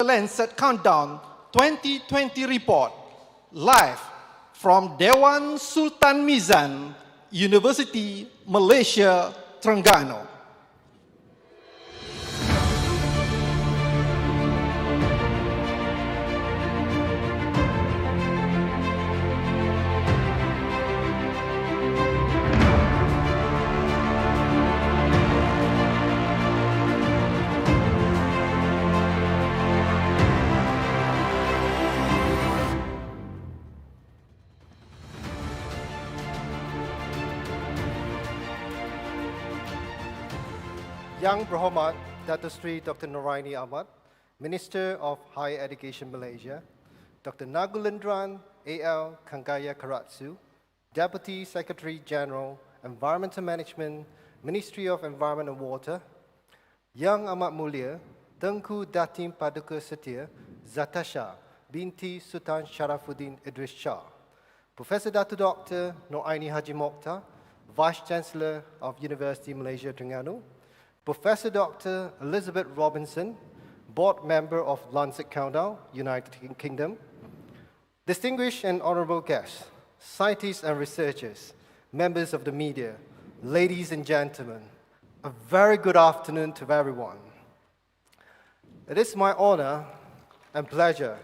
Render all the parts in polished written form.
Lancet Countdown 2020 report, live from Dewan Sultan Mizan, University, Malaysia, Terengganu. Yang Berhormat Dato Seri Dr. Noraini Ahmad, Minister of Higher Education Malaysia, Dr. Nagulendran A.L. Kangayakarasu, Deputy Secretary General, Environmental Management, Ministry of Environment and Water, Yang Amat Mulia, Tengku Datin Paduka Setia, Zatashah, binti Sultan Sharafuddin Idris Shah, Professor Dato Dr. Noraini Haji Mokhtar, Vice Chancellor of University Malaysia Terengganu, Professor Dr. Elizabeth Robinson, Board Member of Lancet Countdown, United Kingdom, distinguished and honorable guests, scientists and researchers, members of the media, ladies and gentlemen, a very good afternoon to everyone. It is my honor and pleasure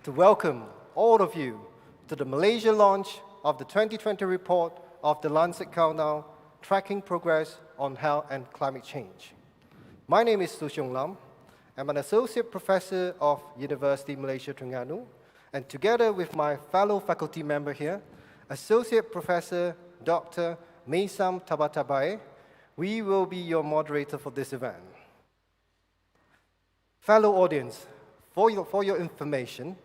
to welcome all of you to the Malaysia launch of the 2020 report of the Lancet Countdown, Tracking Progress on Health and Climate Change. My name is Su Xiong Lam. I'm an Associate Professor of University Malaysia Terengganu, and together with my fellow faculty member here, Associate Professor Dr. Meisam Tabatabai, we will be your moderator for this event. Fellow audience, for your information,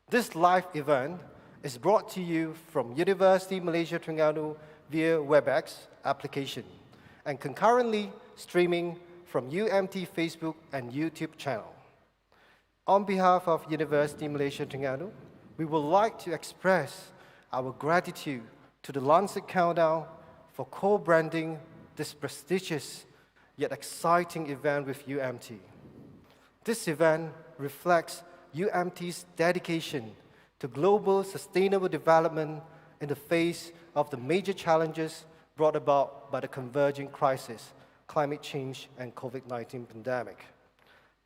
this live event is brought to you from University Malaysia Terengganu via WebEx application and concurrently streaming from UMT Facebook and YouTube channel. On behalf of University Malaysia Terengganu, we would like to express our gratitude to the Lancet Countdown for co-branding this prestigious yet exciting event with UMT. This event reflects UMT's dedication to global sustainable development in the face of the major challenges brought about by the converging crisis, climate change, and COVID-19 pandemic.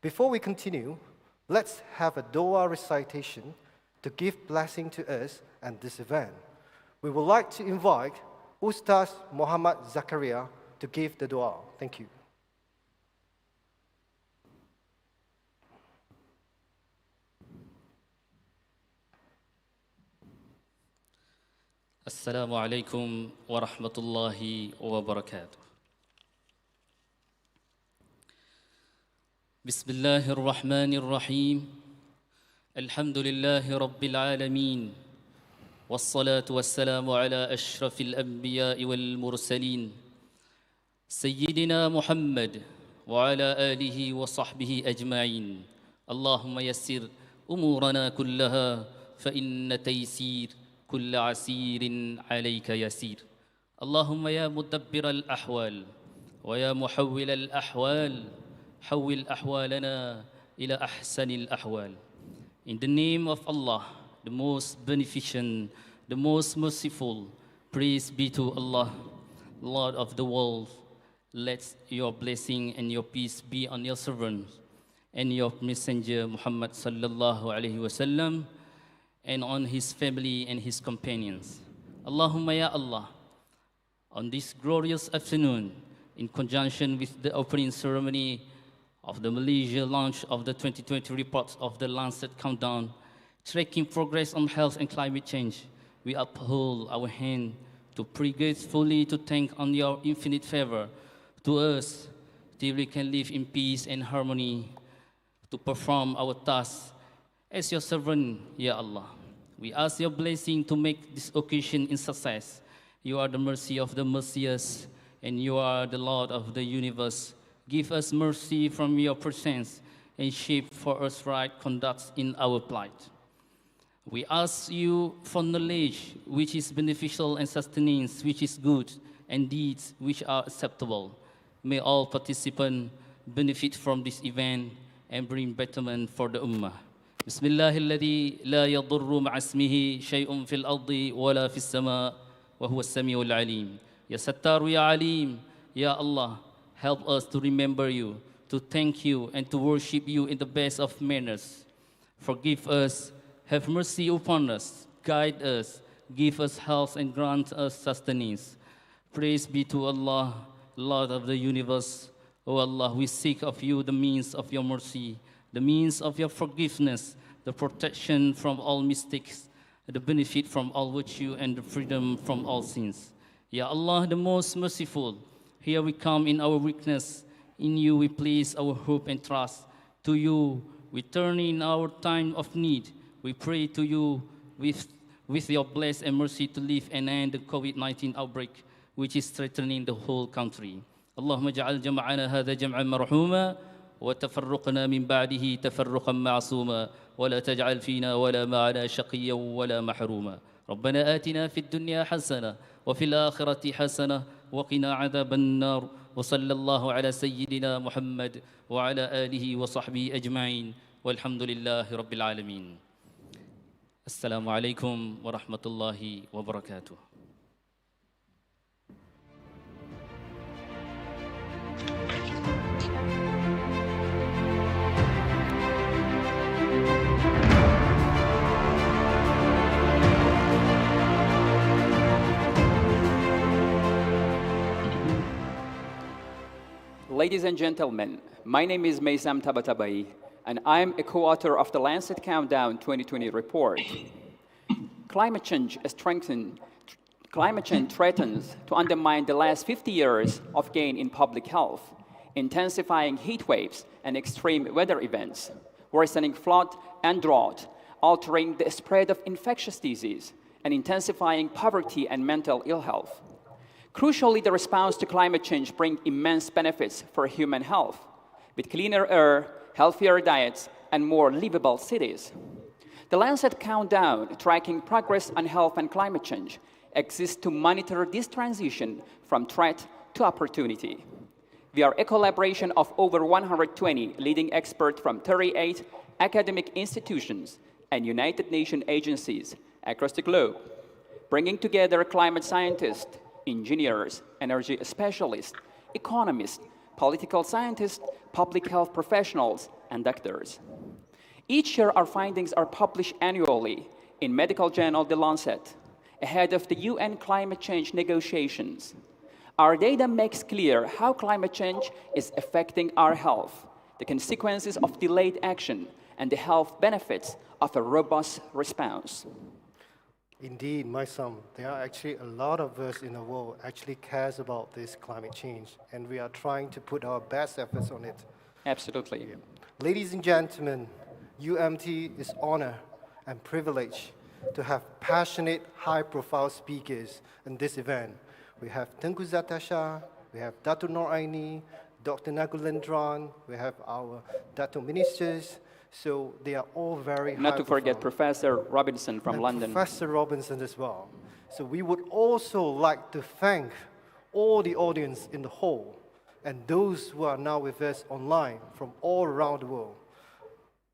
Before we continue, let's have a dua recitation to give blessing to us and this event. We would like to invite Ustaz Muhammad Zakaria to give the dua. Thank you. Assalamu alaikum wa rahmatullahi wa barakatuh. Bismillahir Rahmanir Rahim. Alhamdulillahi Rabbil Alamin. Wassalatu wassalamu ala ashrafil anbiya'i wal mursalin. Sayyidina Muhammad wa ala alihi wa sahbihi ajma'in. Allahumma yassir umurana kullaha fa inna taysir كل عسير عليك يسير اللهم يا مدبر الأحوال ويا محول الأحوال حول أحوالنا إلى أحسن الأحوال. In the name of Allah, the most beneficent, the most merciful, praise be to Allah, Lord of the world. Let your blessing and your peace be on your servant and your messenger Muhammad sallallahu alaihi wasallam, and on his family and his companions. Allahumma ya Allah, on this glorious afternoon, in conjunction with the opening ceremony of the Malaysia launch of the 2020 report of the Lancet Countdown, tracking progress on health and climate change, we uphold our hand to pray gratefully to thank on your infinite favor to us, till we can live in peace and harmony, to perform our tasks as your servant, Ya Allah. We ask your blessing to make this occasion in success. You are the mercy of the merciless, and you are the Lord of the universe. Give us mercy from your presence, and shape for us right conduct in our plight. We ask you for knowledge which is beneficial and sustenance which is good, and deeds which are acceptable. May all participants benefit from this event, and bring betterment for the Ummah. بسم الله الذي لا يضر مع اسمه شيء في الأرض ولا في السماء وهو السميع العليم. Ya Sattar, Ya Alim, Ya Allah, help us to remember you, to thank you, and to worship you in the best of manners. Forgive us, have mercy upon us, guide us, give us health, and grant us sustenance. Praise be to Allah, Lord of the universe. O Allah, we seek of you the means of your mercy, the means of your forgiveness, the protection from all mistakes, the benefit from all virtue, and the freedom from all sins. Ya Allah, the most merciful, here we come in our weakness. In you we place our hope and trust. To you we turn in our time of need. We pray to you with your blessed and mercy to live and end the COVID-19 outbreak, which is threatening the whole country. اللهم اجعل جمعنا هذا جمعا مرحوما وتفرقنا من بعده تفرقا معصوما ولا تجعل فينا ولا معنا شقيا ولا محروما. ربنا آتنا في الدنيا حسنة وفي الآخرة حسنة وقنا عذاب النار وصلى الله على سيدنا محمد وعلى آله وصحبه أجمعين والحمد لله رب العالمين. السلام عليكم ورحمة الله وبركاته. Ladies and gentlemen, my name is Maysam Tabatabai, and I'm a co-author of the Lancet Countdown 2020 report. Climate change threatens to undermine the last 50 years of gain in public health, intensifying heat waves and extreme weather events, worsening flood and drought, altering the spread of infectious disease, and intensifying poverty and mental ill health. Crucially, the response to climate change brings immense benefits for human health, with cleaner air, healthier diets, and more livable cities. The Lancet Countdown, tracking progress on health and climate change, exists to monitor this transition from threat to opportunity. We are a collaboration of over 120 leading experts from 38 academic institutions and United Nations agencies across the globe, bringing together climate scientists, engineers, energy specialists, economists, political scientists, public health professionals, and doctors. Each year, our findings are published annually in medical journal The Lancet, ahead of the UN climate change negotiations. Our data makes clear how climate change is affecting our health, the consequences of delayed action, and the health benefits of a robust response. Indeed, my son, there are actually a lot of us in the world actually cares about this climate change, and we are trying to put our best efforts on it. Absolutely. Yeah. Ladies and gentlemen, UMT is honored and privileged to have passionate, high-profile speakers in this event. We have Tengku Zatashah, we have Dato Noraini, Dr. Nagulendran, we have our Dato ministers. So they are all very Not to forget Professor Robinson from London. Professor Robinson as well. So we would also like to thank all the audience in the hall and those who are now with us online from all around the world.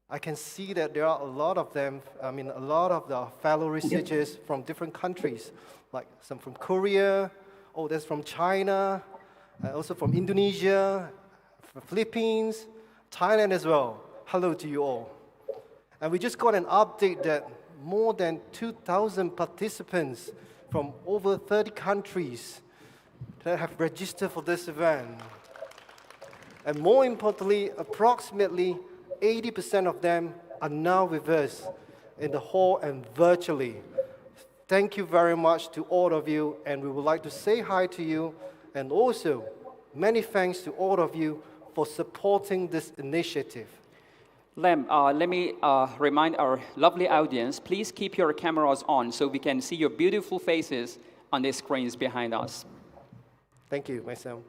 I can see that there are a lot of them, a lot of the fellow researchers from different countries, like some from Korea, there's from China, also from Indonesia, Philippines, Thailand as well. Hello to you all. And we just got an update that more than 2,000 participants from over 30 countries that have registered for this event. And more importantly, approximately 80% of them are now with us in the hall and virtually. Thank you very much to all of you, and we would like to say hi to you, and also many thanks to all of you for supporting this initiative. Let me remind our lovely audience, please keep your cameras on so we can see your beautiful faces on the screens behind us. Thank you, myself.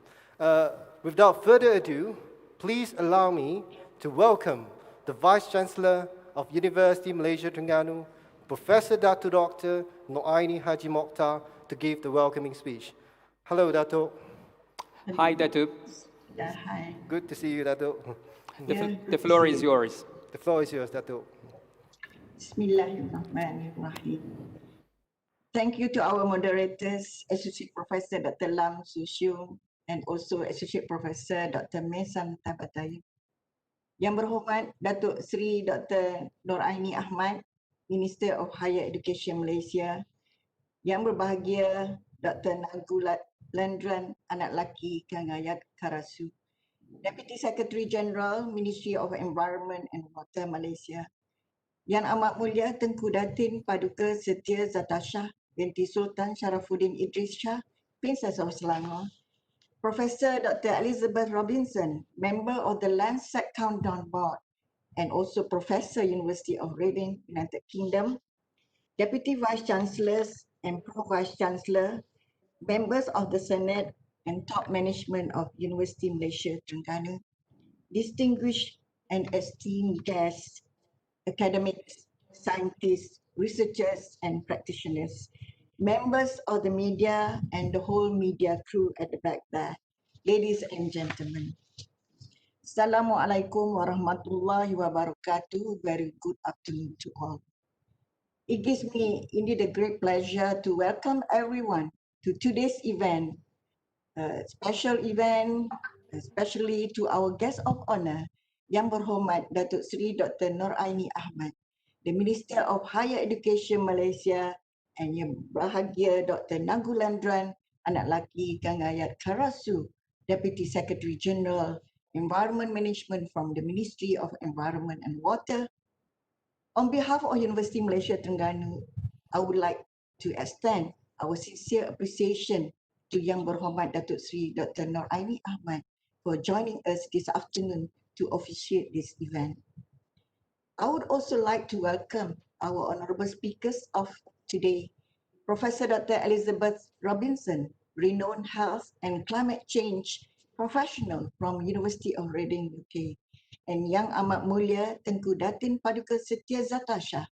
Without further ado, please allow me to welcome the Vice Chancellor of University Malaysia Terengganu, Professor Dato Dr. Noraini Haji Mokhtar, to give the welcoming speech. Hello, Dato. Hi, Dato. Yeah, hi. Good to see you, Dato. The floor is yours. The floor is yours, Dato. Bismillahirrahmanirrahim. Thank you to our moderators, Associate Professor Dr. Lam Susyu, and also Associate Professor Dr. Mesan Tabatayub. Yang berhormat Datuk Seri Dr. Noraini Ahmad, Minister of Higher Education Malaysia. Yang berbahagia Dr. Nagulendran, anak laki Kangayakarasu, Deputy Secretary General, Ministry of Environment and Water Malaysia. Yang Amat Mulia Tengku Datin, Paduka, Setia, Zatashah, binti Sultan, Sharafuddin, Idris, Shah, Princess of Selangor. Professor Dr. Elizabeth Robinson, member of the Lancet Countdown Board and also Professor, University of Reading, United Kingdom. Deputy Vice Chancellors and Pro-Vice Chancellor, members of the Senate and top management of University Malaysia Terengganu, distinguished and esteemed guests, academics, scientists, researchers and practitioners, members of the media and the whole media crew at the back there, ladies and gentlemen. Assalamualaikum warahmatullahi wabarakatuh. Very good afternoon to all. It gives me indeed a great pleasure to welcome everyone to today's event, a special event, especially to our guest of honor, Yang Berhormat Datuk Seri Dr. Noraini Ahmad, the Minister of Higher Education Malaysia, and Yang Berbahagia Dr. Nagulendran, anak laki Kangayakarasu, Deputy Secretary General, Environment Management from the Ministry of Environment and Water. On behalf of University Malaysia Terengganu, I would like to extend our sincere appreciation to Yang Berhormat Datuk Seri Dr. Noraini Ahmad for joining us this afternoon to officiate this event. I would also like to welcome our honourable speakers of today, Professor Dr. Elizabeth Robinson, renowned health and climate change professional from University of Reading, UK, and Yang Amat Mulia Tengku Datin Paduka Setia Zatashah,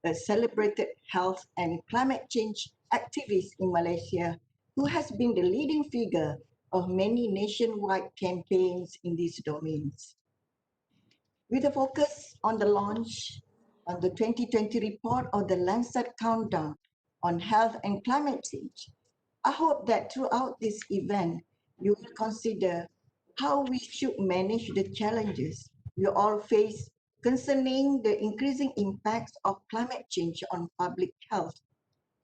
a celebrated health and climate change activist in Malaysia who has been the leading figure of many nationwide campaigns in these domains. With a focus on the launch on the 2020 report of the Lancet Countdown on Health and Climate Change, I hope that throughout this event, you will consider how we should manage the challenges we all face concerning the increasing impacts of climate change on public health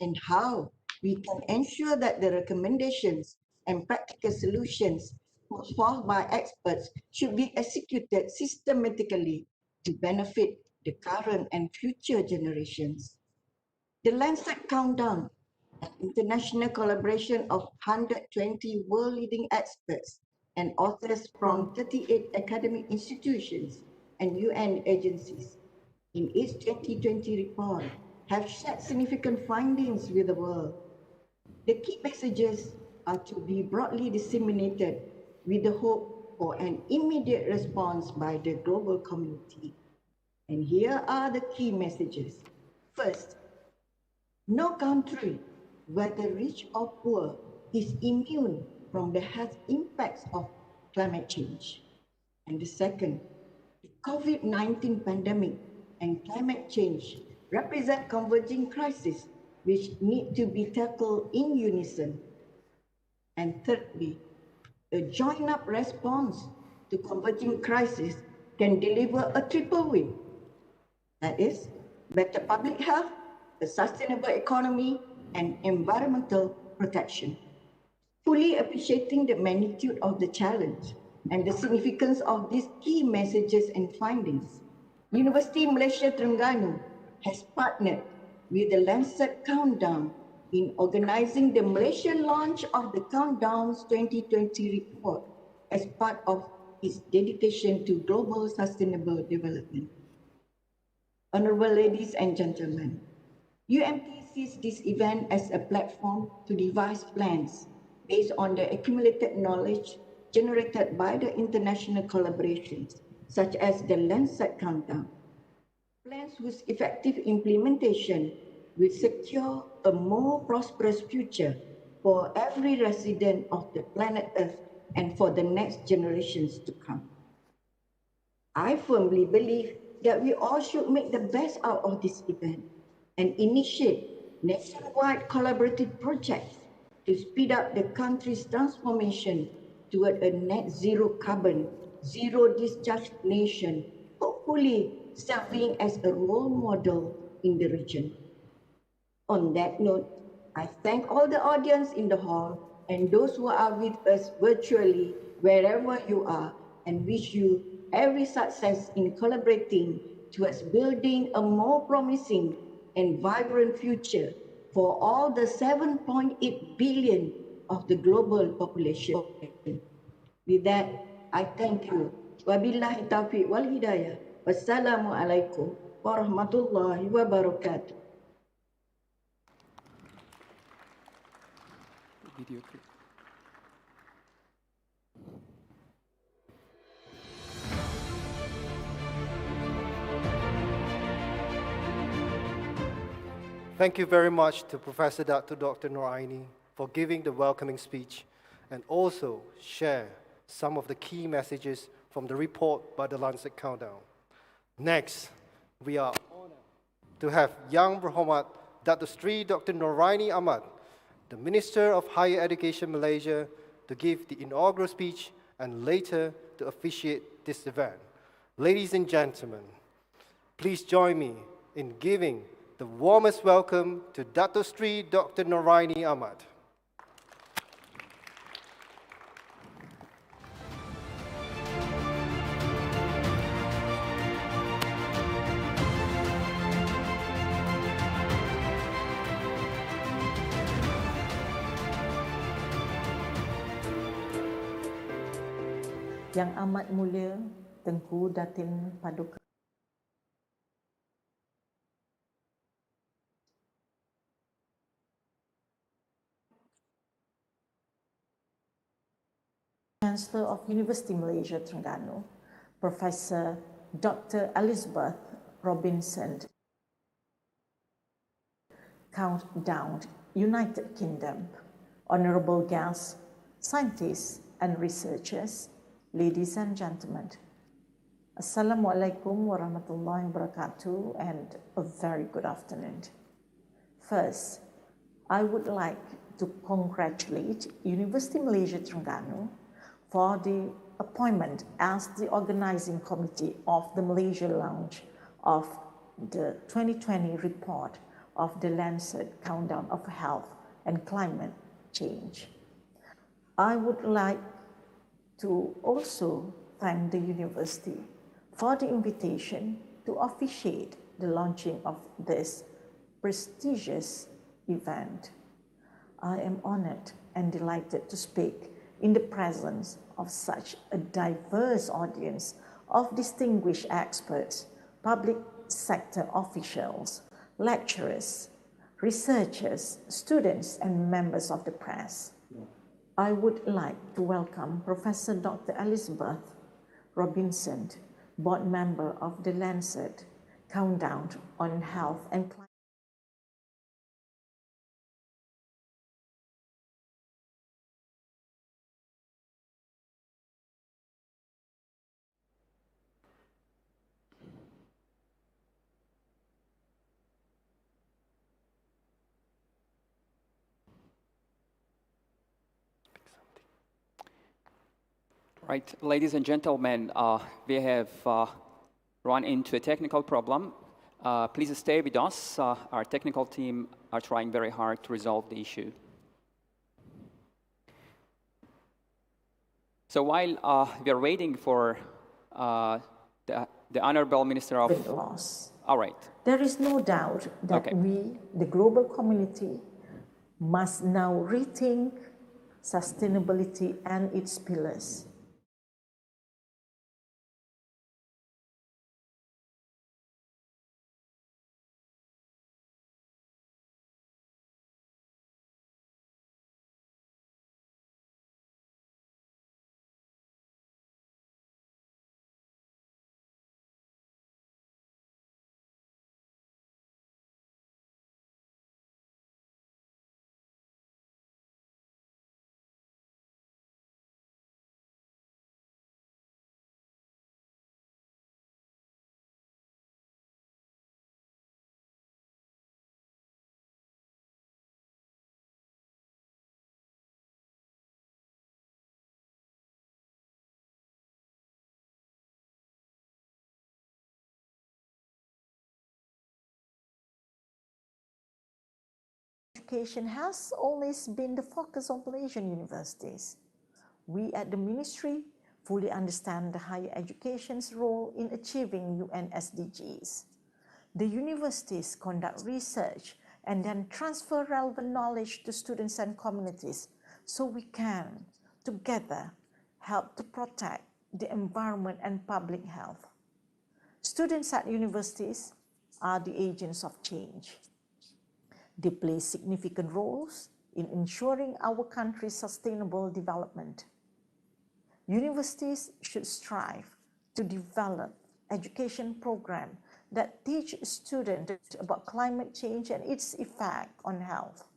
and how we can ensure that the recommendations and practical solutions put forth by experts should be executed systematically to benefit the current and future generations. The Lancet Countdown, an international collaboration of 120 world-leading experts and authors from 38 academic institutions and UN agencies, in its 2020 report, have shared significant findings with the world. The key messages are to be broadly disseminated with the hope for an immediate response by the global community. And here are the key messages. First, no country, whether rich or poor, is immune from the health impacts of climate change. And the second, the COVID-19 pandemic and climate change represent converging crises which need to be tackled in unison. And thirdly, a joined-up response to converging crises can deliver a triple win. That is, better public health, a sustainable economy, and environmental protection. Fully appreciating the magnitude of the challenge and the significance of these key messages and findings, University Malaysia Terengganu has partnered with the Lancet Countdown in organising the Malaysian launch of the Countdown's 2020 report as part of its dedication to global sustainable development. Honourable ladies and gentlemen, UMT sees this event as a platform to devise plans based on the accumulated knowledge generated by the international collaborations, such as the Lancet Countdown. Plans whose effective implementation will secure a more prosperous future for every resident of the planet Earth and for the next generations to come. I firmly believe that we all should make the best out of this event and initiate nationwide collaborative projects to speed up the country's transformation toward a net zero carbon, zero discharge nation, hopefully serving as a role model in the region. On that note, I thank all the audience in the hall and those who are with us virtually, wherever you are, and wish you every success in collaborating towards building a more promising and vibrant future for all the 7.8 billion of the global population. With that, I thank you. Wabillahi taufiq wal hidayah. Wassalamualaikum warahmatullahi wabarakatuh. Video clip. Thank you very much to Professor Dr. Noraini for giving the welcoming speech and also share some of the key messages from the report by the Lancet Countdown. Next, we are honored to have Yang Berhormat Dato Sri Dr. Noraini Ahmad, the Minister of Higher Education Malaysia, to give the inaugural speech and later to officiate this event. Ladies and gentlemen, please join me in giving the warmest welcome to Dato Sri Dr. Noraini Ahmad. Yang amat mulia Tengku Datin Paduka, Chancellor of University Malaysia Terengganu, Professor Dr. Elizabeth Robinson, Countdown, United Kingdom, honorable guests, scientists and researchers, ladies and gentlemen. Assalamualaikum warahmatullahi wabarakatuh and a very good afternoon. First, I would like to congratulate University Malaysia Terengganu for the appointment as the organizing committee of the Malaysia launch of the 2020 report of the Lancet Countdown of Health and Climate Change. I would like to also thank the university for the invitation to officiate the launching of this prestigious event. I am honored and delighted to speak in the presence of such a diverse audience of distinguished experts, public sector officials, lecturers, researchers, students, and members of the press. I would like to welcome Professor Dr. Elizabeth Robinson, board member of the Lancet Countdown on Health and Climate. Right, ladies and gentlemen, we have run into a technical problem. Please stay with us. Our technical team are trying very hard to resolve the issue. So while we are waiting for the Honorable Minister of Loss. All right. There is no doubt that we, the global community, must now rethink sustainability and its pillars. education has always been the focus of Malaysian universities. We at the Ministry fully understand the higher education's role in achieving UN SDGs. The universities conduct research and then transfer relevant knowledge to students and communities so we can, together, help to protect the environment and public health. Students at universities are the agents of change. They play significant roles in ensuring our country's sustainable development. Universities should strive to develop education programs that teach students about climate change and its effect on health.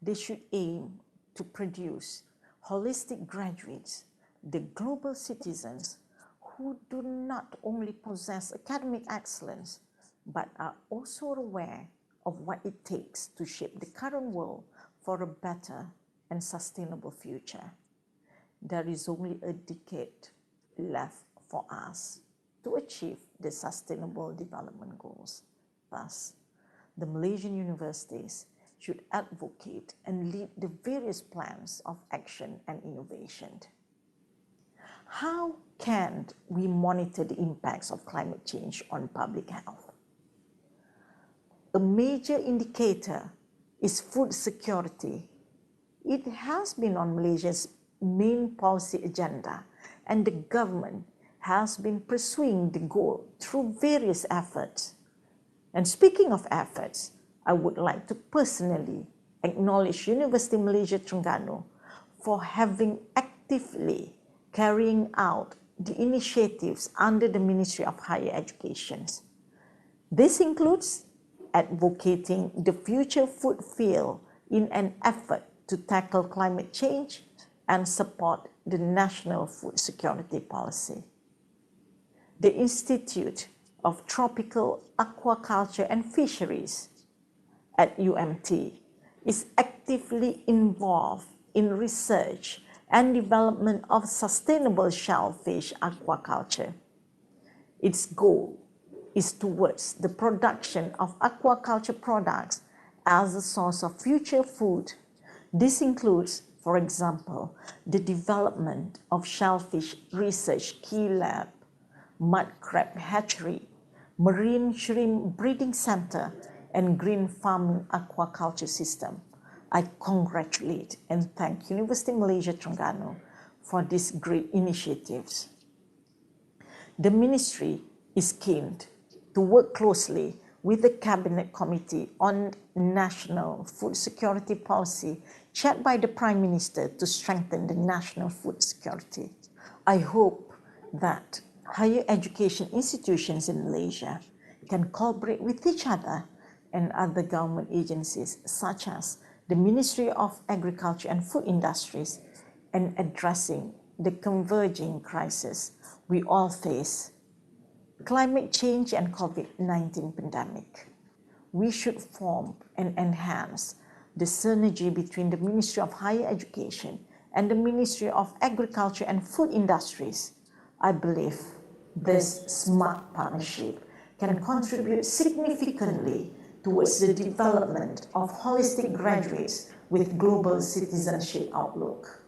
They should aim to produce holistic graduates, the global citizens who do not only possess academic excellence, but are also aware of what it takes to shape the current world for a better and sustainable future. There is only a decade left for us to achieve the Sustainable Development Goals. Thus, the Malaysian universities should advocate and lead the various plans of action and innovation. How can we monitor the impacts of climate change on public health? A major indicator is food security. It has been on Malaysia's main policy agenda, and the government has been pursuing the goal through various efforts. And speaking of efforts, I would like to personally acknowledge University Malaysia Terengganu for having actively carrying out the initiatives under the Ministry of Higher Education. This includes advocating the future food field in an effort to tackle climate change and support the national food security policy. The Institute of Tropical Aquaculture and Fisheries at UMT is actively involved in research and development of sustainable shellfish aquaculture. Its goal is towards the production of aquaculture products as a source of future food. This includes, for example, the development of shellfish research key lab, mud crab hatchery, marine shrimp breeding center, and green farming aquaculture system. I congratulate and thank University Malaysia Terengganu for these great initiatives. The ministry is keen to work closely with the Cabinet Committee on National Food Security Policy chaired by the Prime Minister to strengthen the national food security. I hope that higher education institutions in Malaysia can cooperate with each other and other government agencies such as the Ministry of Agriculture and Food Industries in addressing the converging crisis we all face, climate change and COVID-19 pandemic. We should form and enhance the synergy between the Ministry of Higher Education and the Ministry of Agriculture and Food Industries. I believe this smart partnership can contribute significantly towards the development of holistic graduates with global citizenship outlook.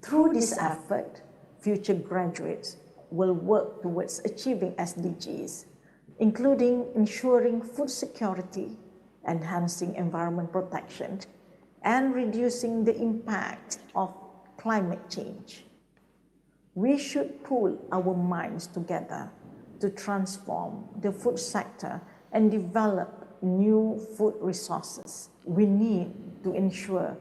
Through this effort, future graduates will work towards achieving SDGs, including ensuring food security, enhancing environment protection, and reducing the impact of climate change. We should pool our minds together to transform the food sector and develop new food resources. We need to ensure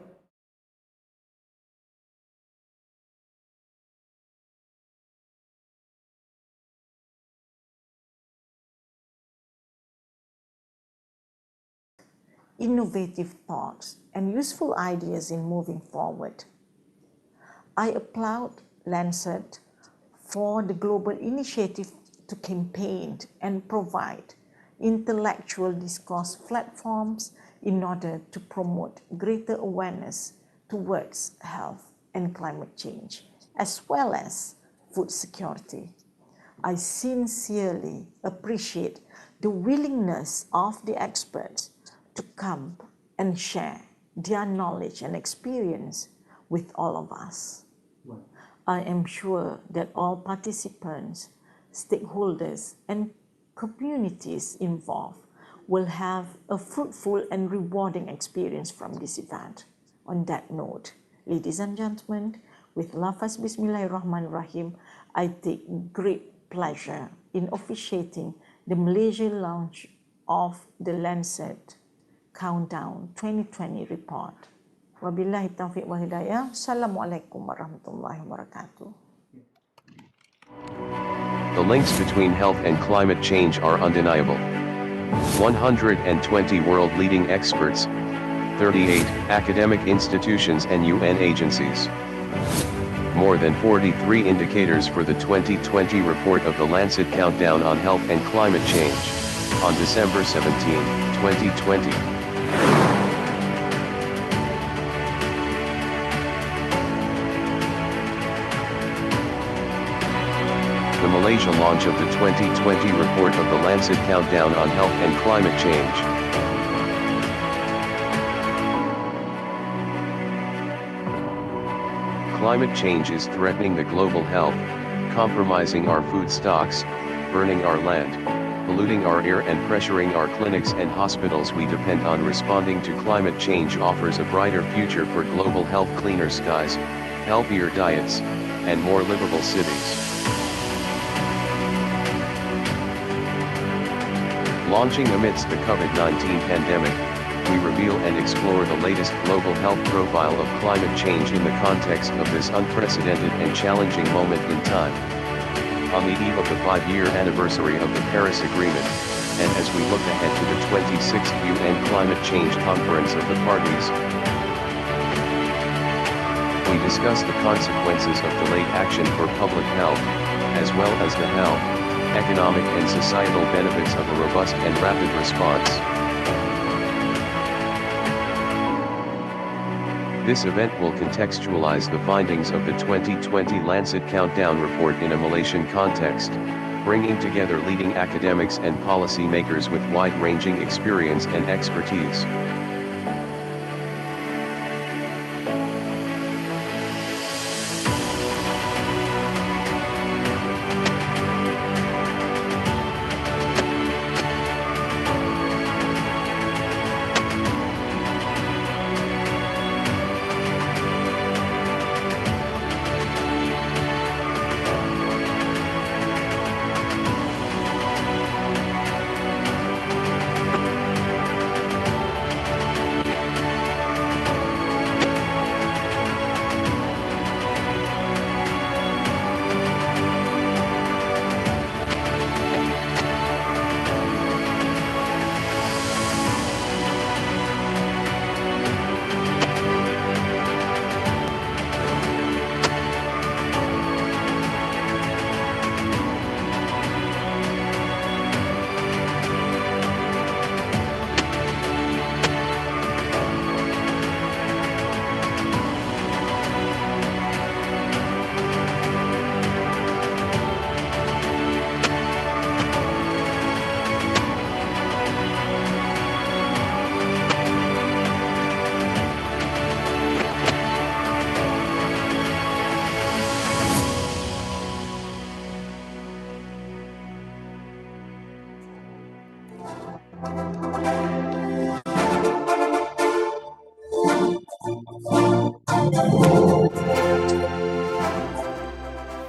innovative thoughts and useful ideas in moving forward. I applaud Lancet for the global initiative to campaign and provide intellectual discourse platforms in order to promote greater awareness towards health and climate change, as well as food security. I sincerely appreciate the willingness of the experts to come and share their knowledge and experience with all of us. I am sure that all participants, stakeholders, and communities involved will have a fruitful and rewarding experience from this event. On that note, ladies and gentlemen, with lafaz Bismillahirrahmanirrahim, I take great pleasure in officiating the Malaysia launch of the Lancet Countdown 2020 report. Wabillahi taufiq wa hidayah. Assalamualaikum warahmatullahi wabarakatuh. The links between health and climate change are undeniable. 120 world-leading experts, 38 academic institutions and UN agencies. More than 43 indicators for the 2020 report of the Lancet Countdown on Health and Climate Change, on December 17, 2020. The Malaysia launch of the 2020 report of the Lancet Countdown on Health and Climate Change. Climate change is threatening the global health, compromising our food stocks, burning our land, polluting our air and pressuring our clinics and hospitals. We depend on responding to climate change offers a brighter future for global health, cleaner skies, healthier diets, and more livable cities. Launching amidst the COVID-19 pandemic, we reveal and explore the latest global health profile of climate change in the context of this unprecedented and challenging moment in time. On the eve of the 5-year anniversary of the Paris Agreement, and as we look ahead to the 26th UN Climate Change Conference of the Parties, we discuss the consequences of delayed action for public health, as well as the health, economic and societal benefits of a robust and rapid response. This event will contextualize the findings of the 2020 Lancet Countdown report in a Malaysian context, bringing together leading academics and policy makers with wide-ranging experience and expertise.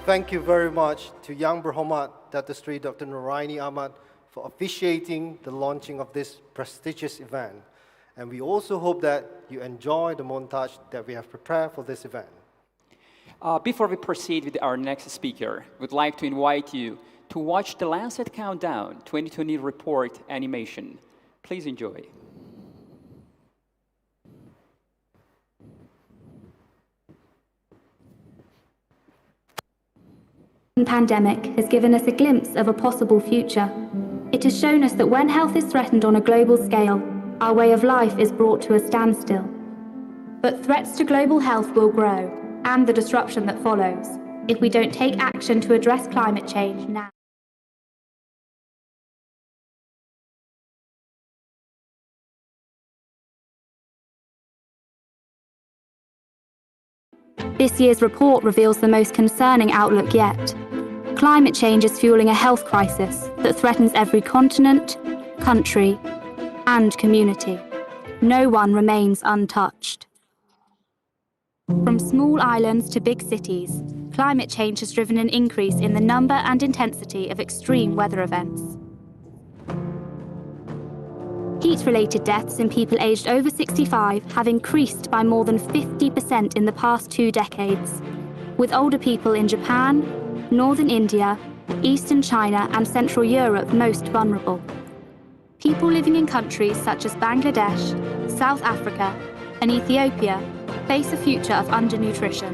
Thank you very much to Yang Berhormat Dato Seri Dr. Noraini Ahmad for officiating the launching of this prestigious event. And we also hope that you enjoy the montage that we have prepared for this event. Before we proceed with our next speaker, we'd like to invite you to watch the Lancet Countdown 2020 report animation. Please enjoy. The pandemic has given us a glimpse of a possible future. It has shown us that when health is threatened on a global scale, our way of life is brought to a standstill. But threats to global health will grow, and the disruption that follows, if we don't take action to address climate change now. This year's report reveals the most concerning outlook yet. Climate change is fueling a health crisis that threatens every continent, country, and community. No one remains untouched. From small islands to big cities, climate change has driven an increase in the number and intensity of extreme weather events. Heat-related deaths in people aged over 65 have increased by more than 50% in the past 2 decades, with older people in Japan, Northern India, Eastern China and Central Europe most vulnerable. People living in countries such as Bangladesh, South Africa and Ethiopia face a future of undernutrition.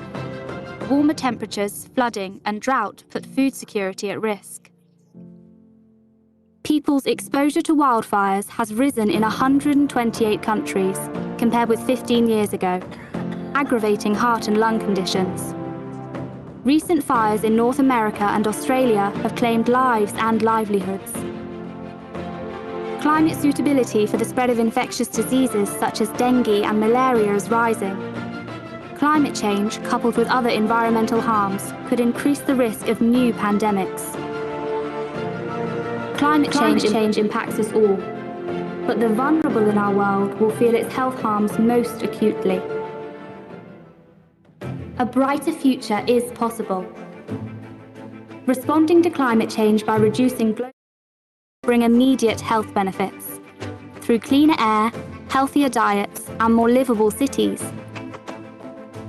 Warmer temperatures, flooding and drought put food security at risk. People's exposure to wildfires has risen in 128 countries, compared with 15 years ago, aggravating heart and lung conditions. Recent fires in North America and Australia have claimed lives and livelihoods. Climate suitability for the spread of infectious diseases such as dengue and malaria is rising. Climate change, coupled with other environmental harms, could increase the risk of new pandemics. Climate change impacts us all, but the vulnerable in our world will feel its health harms most acutely. A brighter future is possible. Responding to climate change by reducing global bring immediate health benefits through cleaner air, healthier diets, and more livable cities.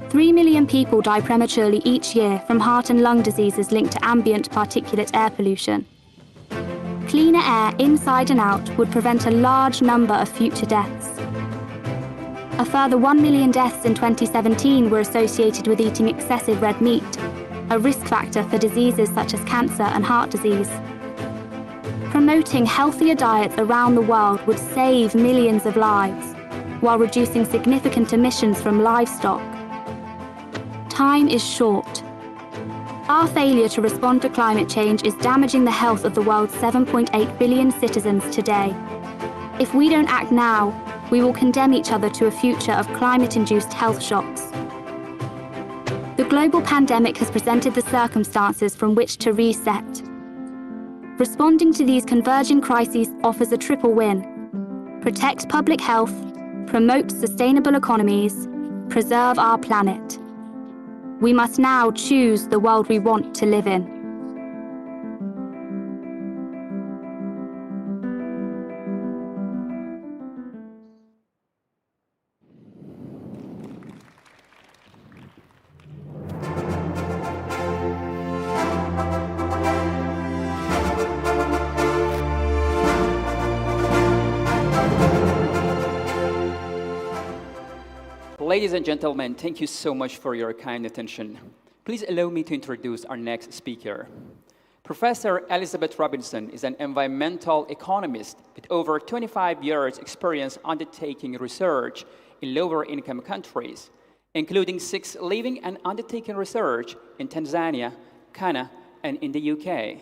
3 million people die prematurely each year from heart and lung diseases linked to ambient particulate air pollution. Cleaner air inside and out would prevent a large number of future deaths. A further 1 million deaths in 2017 were associated with eating excessive red meat, a risk factor for diseases such as cancer and heart disease. Promoting healthier diets around the world would save millions of lives, while reducing significant emissions from livestock. Time is short. Our failure to respond to climate change is damaging the health of the world's 7.8 billion citizens today. If we don't act now, we will condemn each other to a future of climate-induced health shocks. The global pandemic has presented the circumstances from which to reset. Responding to these converging crises offers a triple win: protect public health, promote sustainable economies, preserve our planet. We must now choose the world we want to live in. Ladies and gentlemen, thank you so much for your kind attention. Please allow me to introduce our next speaker. Professor Elizabeth Robinson is an environmental economist with over 25 years experience undertaking research in lower income countries, including 6 living and undertaking research in Tanzania, Ghana, and in the UK.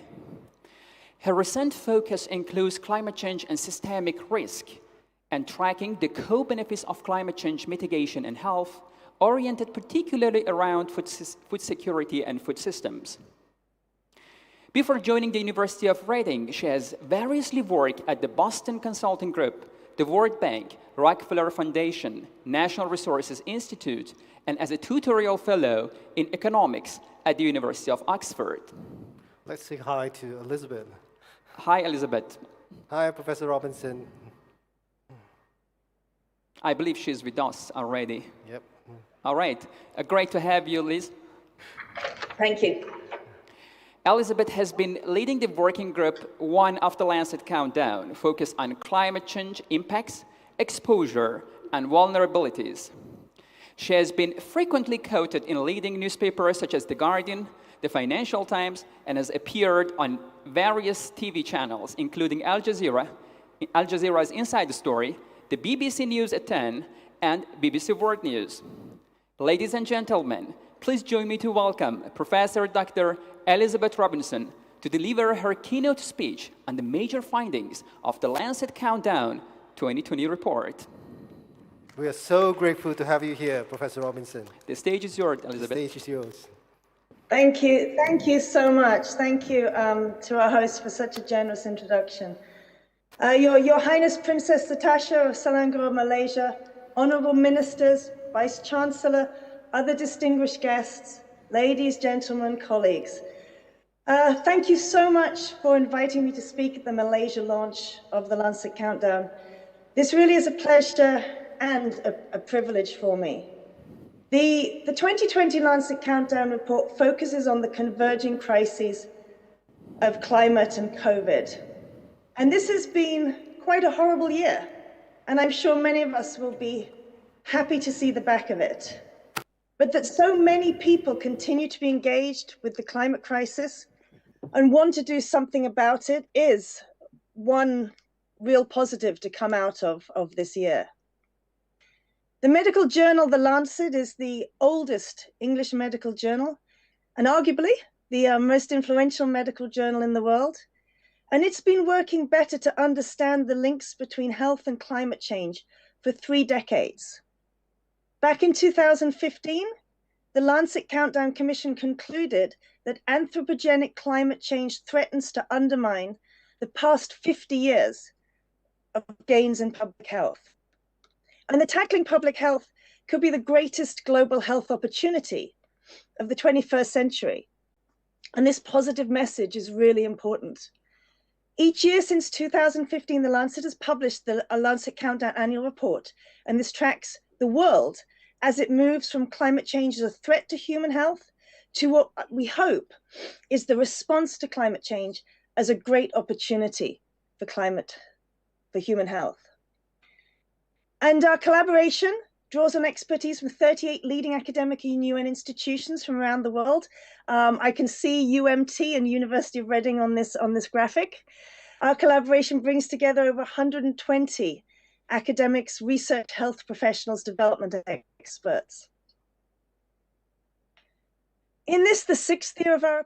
Her recent focus includes climate change and systemic risk, and tracking the co-benefits of climate change mitigation and health, oriented particularly around food security and food systems. Before joining the University of Reading, she has variously worked at the Boston Consulting Group, the World Bank, Rockefeller Foundation, National Resources Institute, and as a tutorial fellow in economics at the University of Oxford. Let's say hi to Elizabeth. Hi, Elizabeth. Hi, Professor Robinson. I believe she's with us already. Yep. All right. Great to have you, Liz. Thank you. Elizabeth has been leading the working group 1 of the Lancet Countdown, focused on climate change impacts, exposure, and vulnerabilities. She has been frequently quoted in leading newspapers such as The Guardian, The Financial Times, and has appeared on various TV channels, including Al Jazeera's Inside the Story, the BBC News at 10, and BBC World News. Ladies and gentlemen, please join me to welcome Professor Dr. Elizabeth Robinson to deliver her keynote speech on the major findings of the Lancet Countdown 2020 report. We are so grateful to have you here, Professor Robinson. The stage is yours, The Elizabeth. stage is yours. Thank you so much. Thank you to our host for such a generous introduction. Your Highness Princess Zatashah of Selangor, Malaysia, honorable ministers, Vice Chancellor, other distinguished guests, ladies, gentlemen, colleagues. Thank you so much for inviting me to speak at the Malaysia launch of the Lancet Countdown. This really is a pleasure and a privilege for me. The 2020 Lancet Countdown report focuses on the converging crises of climate and COVID. And this has been quite a horrible year, and I'm sure many of us will be happy to see the back of it. But that so many people continue to be engaged with the climate crisis and want to do something about it is one real positive to come out of this year. The medical journal, The Lancet, is the oldest English medical journal and arguably the most influential medical journal in the world. And it's been working better to understand the links between health and climate change for 3 decades. Back in 2015, the Lancet Countdown Commission concluded that anthropogenic climate change threatens to undermine the past 50 years of gains in public health. And that tackling public health could be the greatest global health opportunity of the 21st century. And this positive message is really important. Each year since 2015, the Lancet has published the Lancet Countdown annual report, and this tracks the world as it moves from climate change as a threat to human health to what we hope is the response to climate change as a great opportunity for human health. And our collaboration draws on expertise from 38 leading academic and UN institutions from around the world. I can see UMT and University of Reading on this graphic. Our collaboration brings together over 120 academics, research, health professionals, development experts. In this, the 6th year of our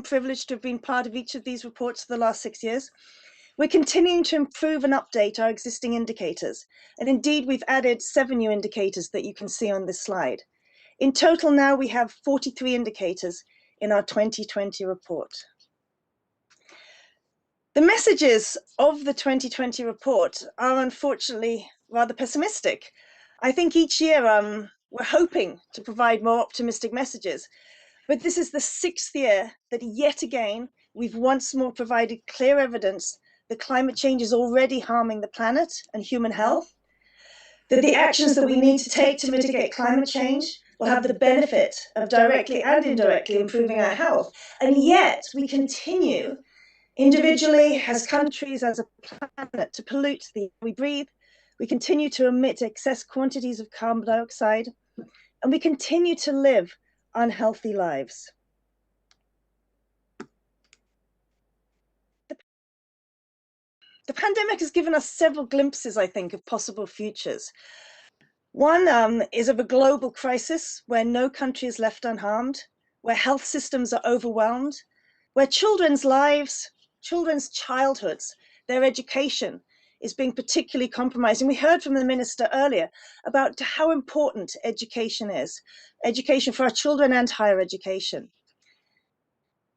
privilege to have been part of each of these reports for the last 6 years. We're continuing to improve and update our existing indicators. And indeed, we've added 7 new indicators that you can see on this slide. In total now, we have 43 indicators in our 2020 report. The messages of the 2020 report are unfortunately rather pessimistic. I think each year we're hoping to provide more optimistic messages, but this is the 6th year that yet again we've once more provided clear evidence that climate change is already harming the planet and human health, that the actions that we need to take to mitigate climate change will have the benefit of directly and indirectly improving our health, and yet we continue individually, as countries, as a planet, to pollute the air we breathe. We continue to emit excess quantities of carbon dioxide, and we continue to live unhealthy lives. The pandemic has given us several glimpses, I think, of possible futures. One is of a global crisis where no country is left unharmed, where health systems are overwhelmed, where children's lives, children's childhoods, their education is being particularly compromised. And we heard from the minister earlier about how important education is, education for our children and higher education.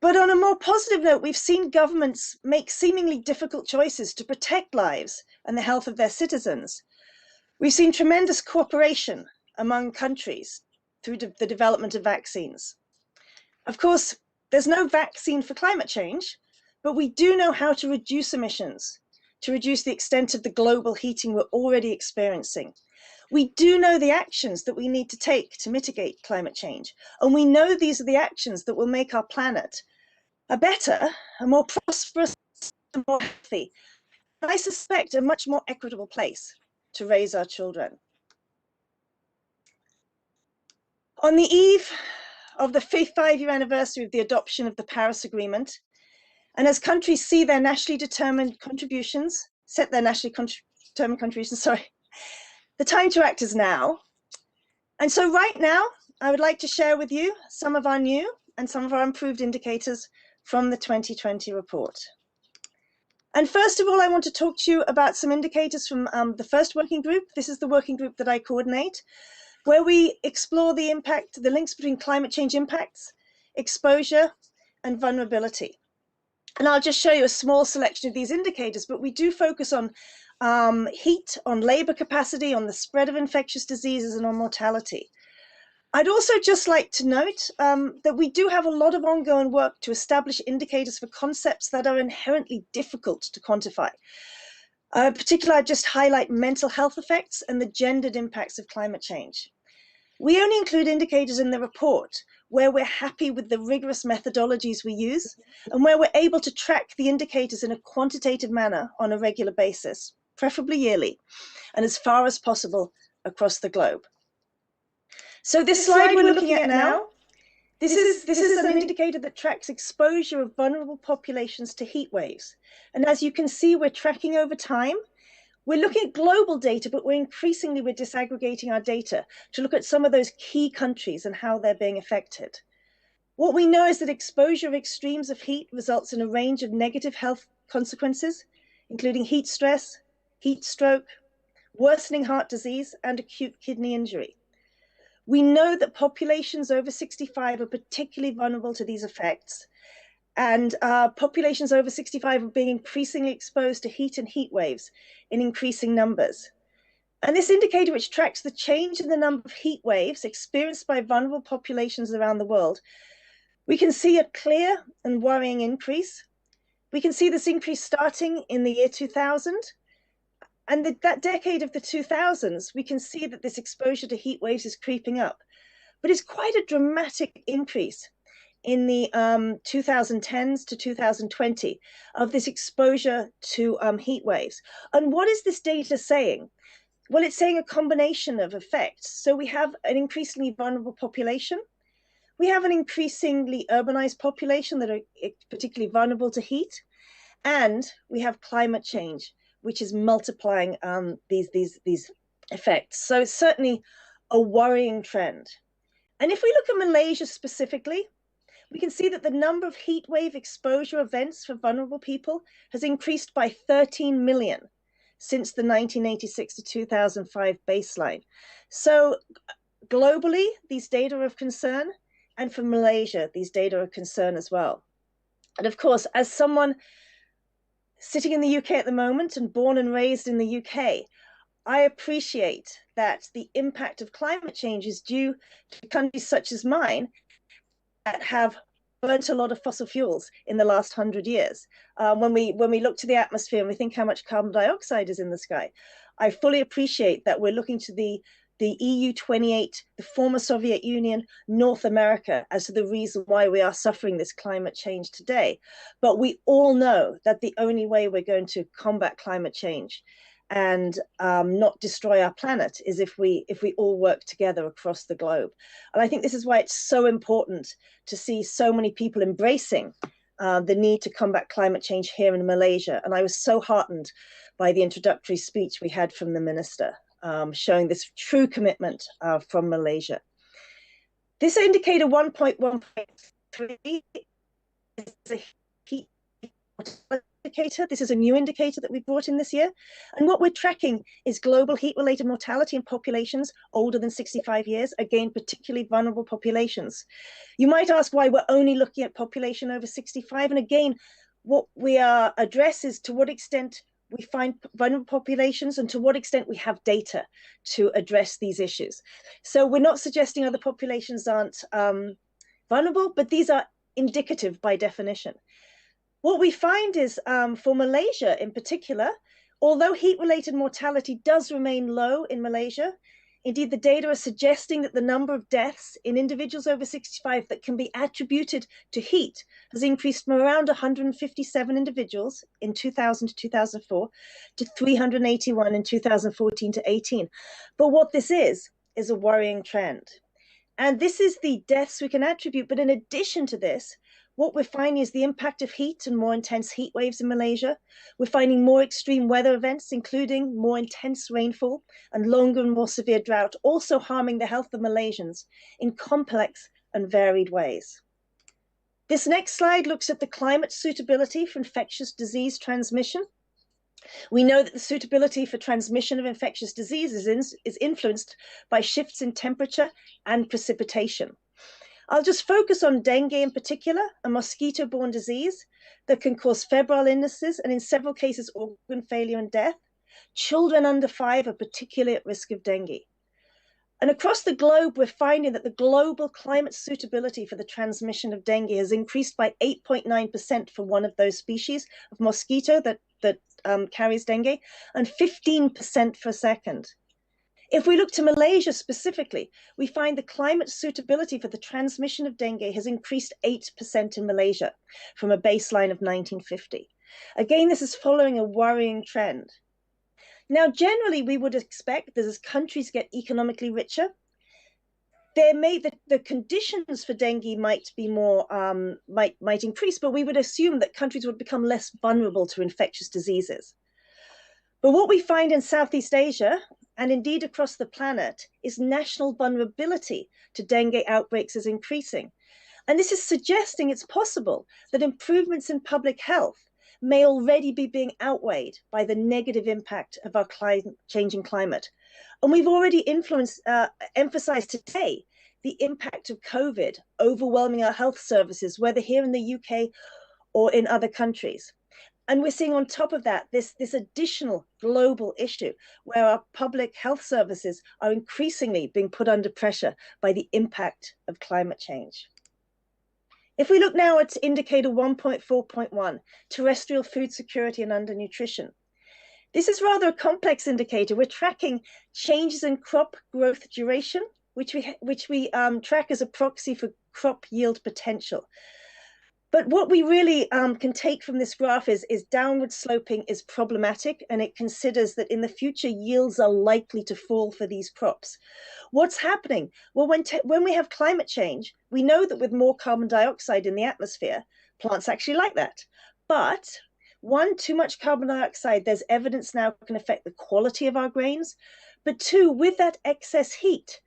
But on a more positive note, we've seen governments make seemingly difficult choices to protect lives and the health of their citizens. We've seen tremendous cooperation among countries through the development of vaccines. Of course, there's no vaccine for climate change, but we do know how to reduce emissions, to reduce the extent of the global heating we're already experiencing. We do know the actions that we need to take to mitigate climate change, and we know these are the actions that will make our planet a better, a more prosperous, a more healthy, and I suspect a much more equitable place to raise our children. On the eve of the 5th anniversary of the adoption of the Paris Agreement, and as countries see their nationally determined contributions, set their nationally determined contributions, the time to act is now. And so right now, I would like to share with you some of our new and some of our improved indicators from the 2020 report. And first of all, I want to talk to you about some indicators from the first working group. This is the working group that I coordinate, where we explore the impact, the links between climate change impacts, exposure, and vulnerability. And I'll just show you a small selection of these indicators, but we do focus on heat, on labor capacity, on the spread of infectious diseases, and on mortality. I'd also just like to note that we do have a lot of ongoing work to establish indicators for concepts that are inherently difficult to quantify. Particularly, I'd just highlight mental health effects and the gendered impacts of climate change. We only include indicators in the report where we're happy with the rigorous methodologies we use and where we're able to track the indicators in a quantitative manner on a regular basis, preferably yearly, and as far as possible across the globe. So this slide we're looking at now, this is an indicator that tracks exposure of vulnerable populations to heat waves. And as you can see, we're tracking over time. We're looking at global data, but we're disaggregating our data to look at some of those key countries and how they're being affected. What we know is that exposure of extremes of heat results in a range of negative health consequences, including heat stress, heat stroke, worsening heart disease, and acute kidney injury. We know that populations over 65 are particularly vulnerable to these effects, and populations over 65 are being increasingly exposed to heat and heat waves in increasing numbers. And this indicator, which tracks the change in the number of heat waves experienced by vulnerable populations around the world, we can see a clear and worrying increase. We can see this increase starting in the year 2000. And that decade of the 2000s, we can see that this exposure to heat waves is creeping up. But it's quite a dramatic increase in the 2010s to 2020 of this exposure to heat waves. And what is this data saying? Well, it's saying a combination of effects. So we have an increasingly vulnerable population. We have an increasingly urbanized population that are particularly vulnerable to heat. And we have climate change, which is multiplying these effects. So it's certainly a worrying trend. And if we look at Malaysia specifically, we can see that the number of heat wave exposure events for vulnerable people has increased by 13 million since the 1986 to 2005 baseline. So globally, these data are of concern, and for Malaysia, these data are of concern as well. And of course, as someone sitting in the UK at the moment and born and raised in the UK, I appreciate that the impact of climate change is due to countries such as mine that have burnt a lot of fossil fuels in the last 100 years. When we look to the atmosphere and we think how much carbon dioxide is in the sky, I fully appreciate that we're looking to the EU 28, the former Soviet Union, North America, as to the reason why we are suffering this climate change today. But we all know that the only way we're going to combat climate change and not destroy our planet is if we all work together across the globe. And I think this is why it's so important to see so many people embracing the need to combat climate change here in Malaysia. And I was so heartened by the introductory speech we had from the minister, showing this true commitment from Malaysia. This indicator 1.1.3 is a heat indicator. This is a new indicator that we brought in this year. And what we're tracking is global heat-related mortality in populations older than 65 years, again, particularly vulnerable populations. You might ask why we're only looking at population over 65. And again, what we address is to what extent we find vulnerable populations and to what extent we have data to address these issues. So we're not suggesting other populations aren't vulnerable, but these are indicative by definition. What we find is for Malaysia in particular, although heat-related mortality does remain low in Malaysia, indeed the data are suggesting that the number of deaths in individuals over 65 that can be attributed to heat has increased from around 157 individuals in 2000 to 2004 to 381 in 2014 to 18. But what this is a worrying trend. And this is the deaths we can attribute. But in addition to this, what we're finding is the impact of heat and more intense heat waves in Malaysia. We're finding more extreme weather events, including more intense rainfall and longer and more severe drought, also harming the health of Malaysians in complex and varied ways. This next slide looks at the climate suitability for infectious disease transmission. We know that the suitability for transmission of infectious diseases is influenced by shifts in temperature and precipitation. I'll just focus on dengue in particular, a mosquito-borne disease that can cause febrile illnesses and in several cases organ failure and death. Children under 5 are particularly at risk of dengue. And across the globe, we're finding that the global climate suitability for the transmission of dengue has increased by 8.9% for one of those species of mosquito that carries dengue, and 15% for a second. If we look to Malaysia specifically, we find the climate suitability for the transmission of dengue has increased 8% in Malaysia from a baseline of 1950. Again, this is following a worrying trend. Now, generally, we would expect that as countries get economically richer, the conditions for dengue might be more might increase, but we would assume that countries would become less vulnerable to infectious diseases. But what we find in Southeast Asia, and indeed across the planet, is national vulnerability to dengue outbreaks is increasing. And this is suggesting it's possible that improvements in public health may already be being outweighed by the negative impact of our changing climate. And we've already emphasized today the impact of COVID overwhelming our health services, whether here in the UK or in other countries. And we're seeing on top of that, this additional global issue where our public health services are increasingly being put under pressure by the impact of climate change. If we look now at indicator 1.4.1, terrestrial food security and undernutrition, this is rather a complex indicator. We're tracking changes in crop growth duration, which we track as a proxy for crop yield potential. But what we really can take from this graph is downward sloping is problematic, and it considers that in the future yields are likely to fall for these crops. What's happening? Well, when we have climate change, we know that with more carbon dioxide in the atmosphere, plants actually like that. But one, too much carbon dioxide, there's evidence now can affect the quality of our grains. But two, with that excess heat,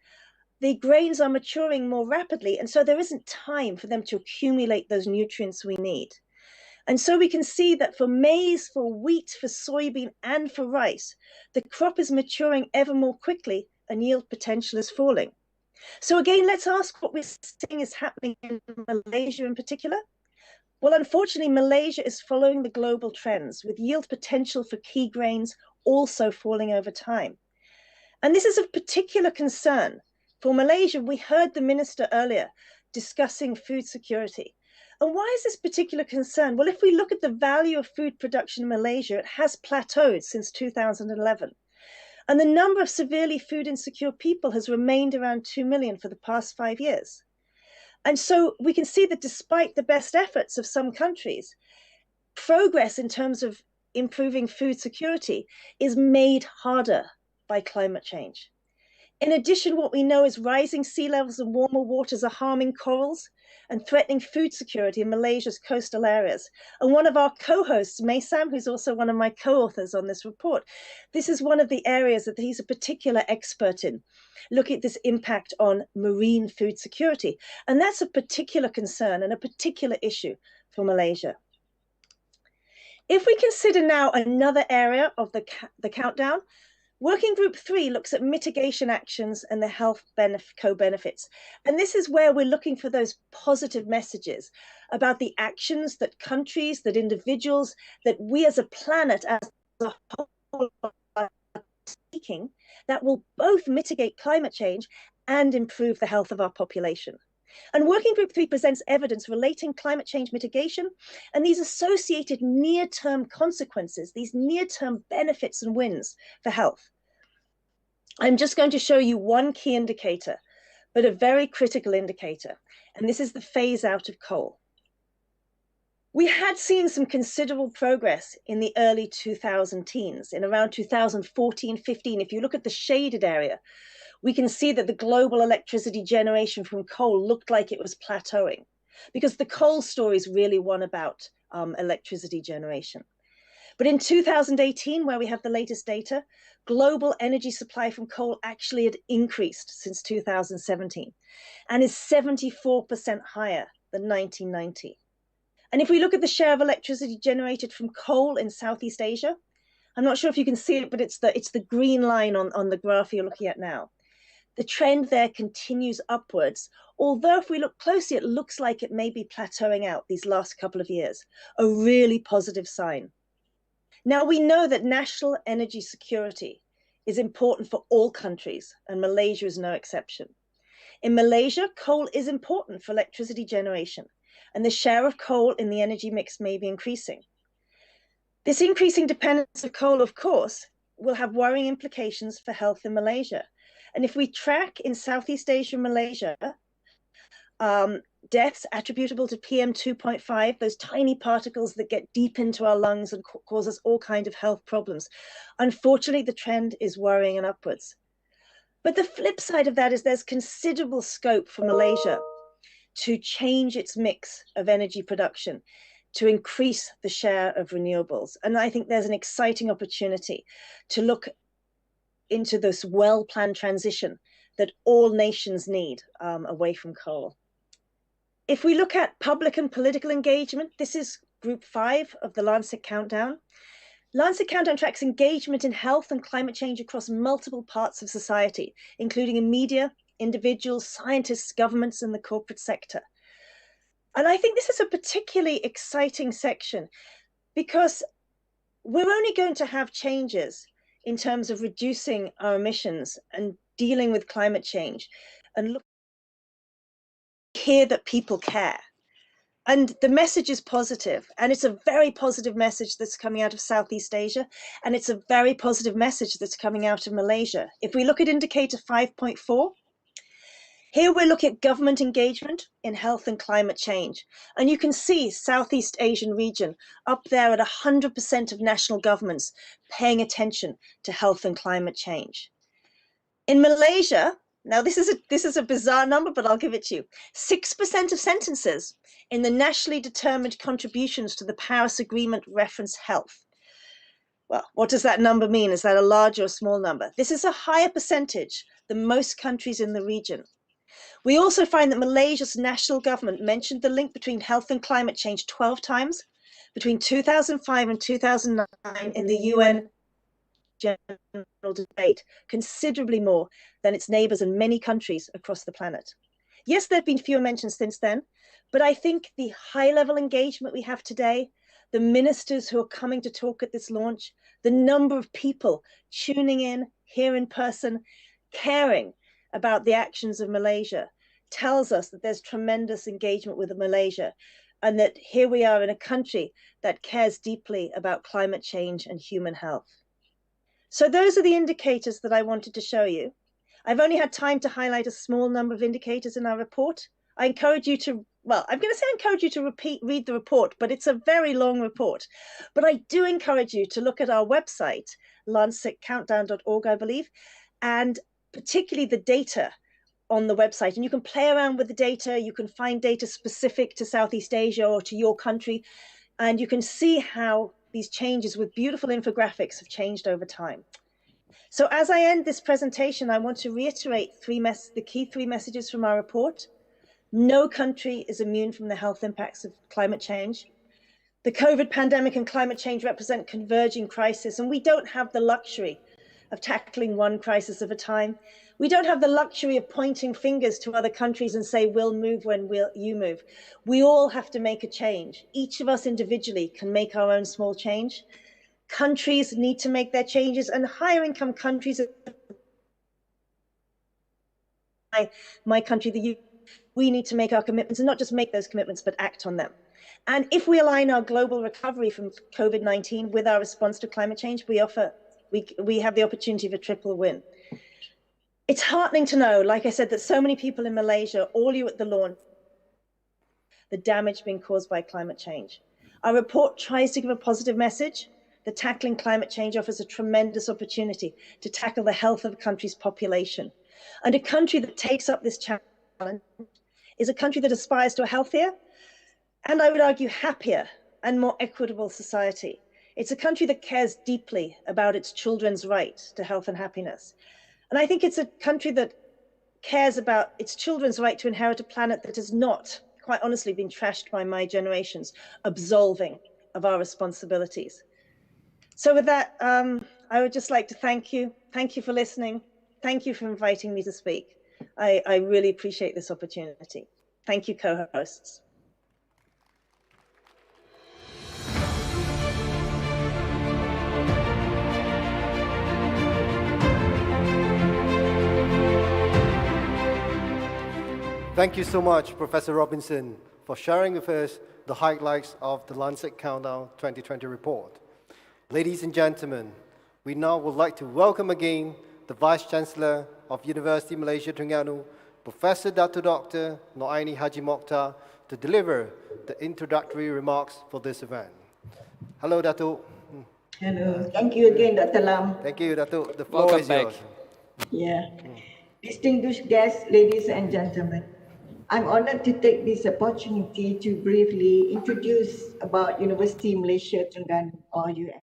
the grains are maturing more rapidly, and so there isn't time for them to accumulate those nutrients we need. And so we can see that for maize, for wheat, for soybean, and for rice, the crop is maturing ever more quickly and yield potential is falling. So again, let's ask what we're seeing is happening in Malaysia in particular. Well, unfortunately, Malaysia is following the global trends with yield potential for key grains also falling over time. And this is of particular concern. For Malaysia, we heard the minister earlier discussing food security. And why is this particular concern? Well, if we look at the value of food production in Malaysia, it has plateaued since 2011. And the number of severely food insecure people has remained around 2 million for the past 5 years. And so we can see that despite the best efforts of some countries, progress in terms of improving food security is made harder by climate change. In addition, what we know is rising sea levels and warmer waters are harming corals and threatening food security in Malaysia's coastal areas. And one of our co-hosts, Maysam, who's also one of my co-authors on this report, this is one of the areas that he's a particular expert in. Look at this impact on marine food security. And that's a particular concern and a particular issue for Malaysia. If we consider now another area of the countdown, Working Group 3 looks at mitigation actions and the health co-benefits. And this is where we're looking for those positive messages about the actions that countries, that individuals, that we as a planet, as a whole, are taking that will both mitigate climate change and improve the health of our population. And Working Group 3 presents evidence relating climate change mitigation and these associated near-term consequences, these near-term benefits and wins for health. I'm just going to show you one key indicator, but a very critical indicator, and this is the phase out of coal. We had seen some considerable progress in the early 2010s, in around 2014, 15. If you look at the shaded area, we can see that the global electricity generation from coal looked like it was plateauing because the coal story is really one about electricity generation. But in 2018, where we have the latest data, global energy supply from coal actually had increased since 2017 and is 74% higher than 1990. And if we look at the share of electricity generated from coal in Southeast Asia, I'm not sure if you can see it, but it's the green line on the graph you're looking at now. The trend there continues upwards, although if we look closely, it looks like it may be plateauing out these last couple of years, a really positive sign. Now, we know that national energy security is important for all countries, and Malaysia is no exception. In Malaysia, coal is important for electricity generation, and the share of coal in the energy mix may be increasing. This increasing dependence of coal, of course, will have worrying implications for health in Malaysia. And if we track in Southeast Asia and Malaysia, deaths attributable to PM 2.5, those tiny particles that get deep into our lungs and cause us all kinds of health problems. Unfortunately, the trend is worrying and upwards. But the flip side of that is there's considerable scope for Malaysia to change its mix of energy production, to increase the share of renewables. And I think there's an exciting opportunity to look into this well-planned transition that all nations need away from coal. If we look at public and political engagement, this is group 5 of the Lancet Countdown. Lancet Countdown tracks engagement in health and climate change across multiple parts of society, including in media, individuals, scientists, governments, and the corporate sector. And I think this is a particularly exciting section because we're only going to have changes in terms of reducing our emissions and dealing with climate change and look here that people care. And the message is positive, and it's a very positive message that's coming out of Southeast Asia, and it's a very positive message that's coming out of Malaysia. If we look at indicator 5.4, here we're looking at government engagement in health and climate change. And you can see Southeast Asian region up there at 100% of national governments paying attention to health and climate change. In Malaysia, now this is a bizarre number, but I'll give it to you. 6% of sentences in the nationally determined contributions to the Paris Agreement reference health. Well, what does that number mean? Is that a large or a small number? This is a higher percentage than most countries in the region. We also find that Malaysia's national government mentioned the link between health and climate change 12 times between 2005 and 2009 in the UN General Debate, considerably more than its neighbours in many countries across the planet. Yes, there have been fewer mentions since then, but I think the high-level engagement we have today, the ministers who are coming to talk at this launch, the number of people tuning in here in person, caring about the actions of Malaysia, tells us that there's tremendous engagement with Malaysia and that here we are in a country that cares deeply about climate change and human health. So those are the indicators that I wanted to show you. I've only had time to highlight a small number of indicators in our report. I encourage you to, well, I'm going to say I encourage you to read the report, but it's a very long report. But I do encourage you to look at our website, lancetcountdown.org, I believe, and particularly the data on the website. And you can play around with the data. You can find data specific to Southeast Asia or to your country. And you can see how these changes with beautiful infographics have changed over time. So as I end this presentation, I want to reiterate the key three messages from our report. No country is immune from the health impacts of climate change. The COVID pandemic and climate change represent converging crises, and we don't have the luxury of tackling one crisis at a time. We don't have the luxury of pointing fingers to other countries and say, we'll move when you move. We all have to make a change. Each of us individually can make our own small change. Countries need to make their changes, and higher income countries, my country, the UK, we need to make our commitments, and not just make those commitments, but act on them. And if we align our global recovery from COVID-19 with our response to climate change, we have the opportunity of a triple win. It's heartening to know, like I said, that so many people in Malaysia, all you at the launch, the damage being caused by climate change. Our report tries to give a positive message that tackling climate change offers a tremendous opportunity to tackle the health of a country's population. And a country that takes up this challenge is a country that aspires to a healthier, and I would argue happier and more equitable society. It's a country that cares deeply about its children's right to health and happiness. And I think it's a country that cares about its children's right to inherit a planet that is not quite honestly been trashed by my generations, absolving of our responsibilities. So with that, I would just like to thank you. Thank you for listening. Thank you for inviting me to speak. I really appreciate this opportunity. Thank you, co-hosts. Thank you so much, Professor Robinson, for sharing with us the highlights of the Lancet Countdown 2020 report. Ladies and gentlemen, we now would like to welcome again the Vice-Chancellor of University Malaysia Terengganu, Professor Dato Dr. Noraini Haji Mokhtar, to deliver the introductory remarks for this event. Hello, Dato. Hello. Thank you again, Dr. Lam. Thank you, Dato. The floor is yours. Yeah. Distinguished guests, ladies and gentlemen, I'm honored to take this opportunity to briefly introduce about University Malaysia Terengganu, or UM.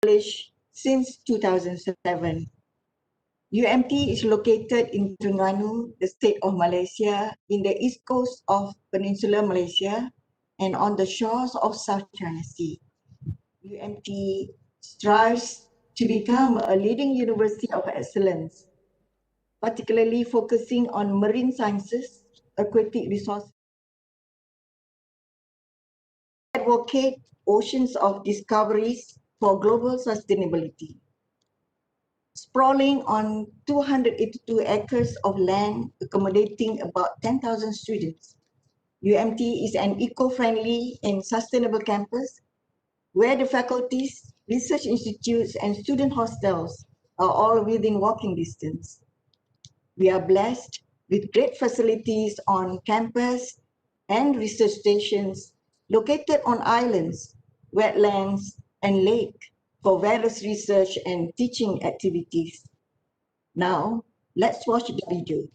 Established since 2007, UMT is located in Terengganu, the state of Malaysia, in the east coast of Peninsular Malaysia and on the shores of South China Sea. UMT strives to become a leading university of excellence, particularly focusing on marine sciences, aquatic resources, advocate oceans of discoveries for global sustainability. Sprawling on 282 acres of land, accommodating about 10,000 students, UMT is an eco-friendly and sustainable campus where the faculties, research institutes, and student hostels are all within walking distance. We are blessed with great facilities on campus and research stations located on islands, wetlands, and lake for various research and teaching activities. Now, let's watch the video.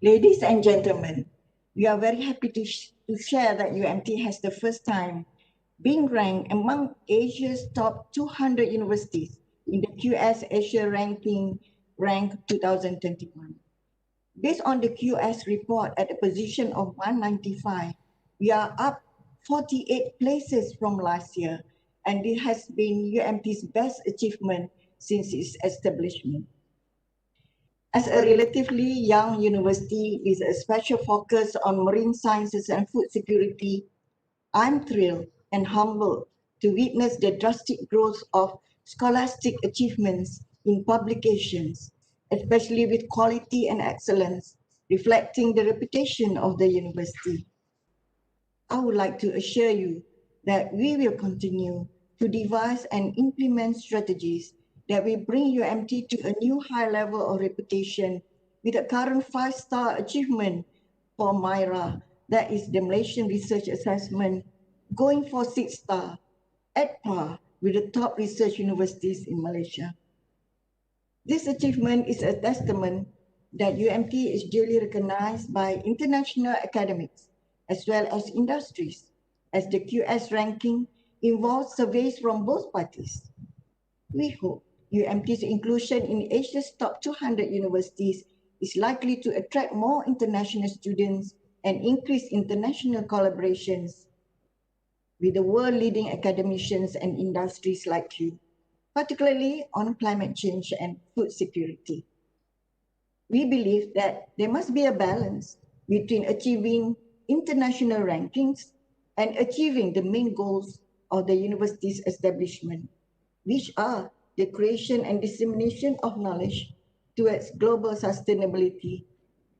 Ladies and gentlemen, we are very happy to share that UMT has the first time being ranked among Asia's top 200 universities in the QS Asia Ranking Rank 2021. Based on the QS report at a position of 195, we are up 48 places from last year, and it has been UMT's best achievement since its establishment. As a relatively young university with a special focus on marine sciences and food security, I'm thrilled and humbled to witness the drastic growth of scholastic achievements in publications, especially with quality and excellence, reflecting the reputation of the university. I would like to assure you that we will continue to devise and implement strategies that will bring UMT to a new high level of reputation with a current 5-star achievement for MIRA, that is the Malaysian Research Assessment, going for 6-star at par with the top research universities in Malaysia. This achievement is a testament that UMT is duly recognized by international academics as well as industries, as the QS ranking involves surveys from both parties. We hope UMT's inclusion in Asia's top 200 universities is likely to attract more international students and increase international collaborations with the world-leading academicians and industries like you, particularly on climate change and food security. We believe that there must be a balance between achieving international rankings and achieving the main goals of the university's establishment, which are the creation and dissemination of knowledge towards global sustainability,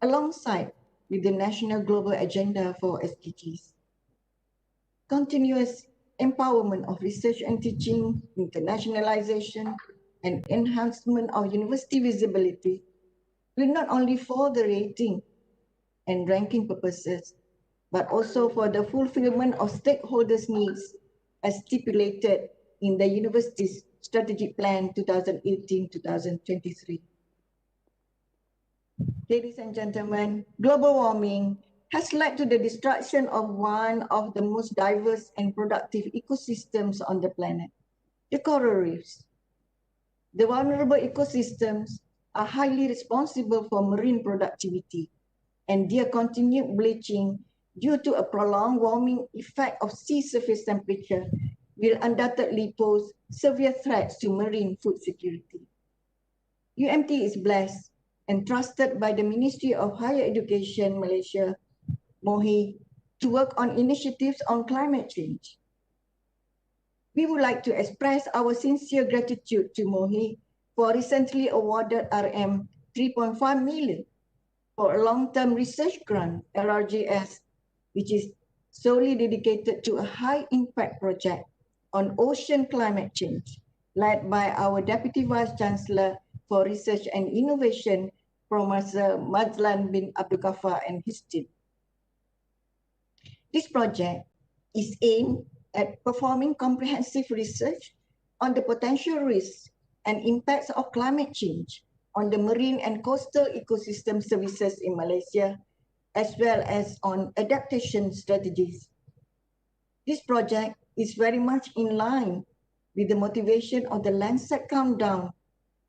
alongside with the National Global Agenda for SDGs. Continuous empowerment of research and teaching, internationalization, and enhancement of university visibility will not only for the rating and ranking purposes, but also for the fulfillment of stakeholders' needs as stipulated in the university's Strategic Plan 2018-2023. Ladies and gentlemen, global warming has led to the destruction of one of the most diverse and productive ecosystems on the planet, the coral reefs. The vulnerable ecosystems are highly responsible for marine productivity, and their continued bleaching due to a prolonged warming effect of sea surface temperature will undoubtedly pose severe threats to marine food security. UMT is blessed and trusted by the Ministry of Higher Education Malaysia, MOHI, to work on initiatives on climate change. We would like to express our sincere gratitude to MOHI for recently awarded RM 3.5 million for a long-term research grant, LRGS, which is solely dedicated to a high-impact project on ocean climate change, led by our Deputy Vice-Chancellor for Research and Innovation, Professor Mazlan bin Abdul Ghaffar and his team. This project is aimed at performing comprehensive research on the potential risks and impacts of climate change on the marine and coastal ecosystem services in Malaysia, as well as on adaptation strategies. This project is very much in line with the motivation of the Lancet Countdown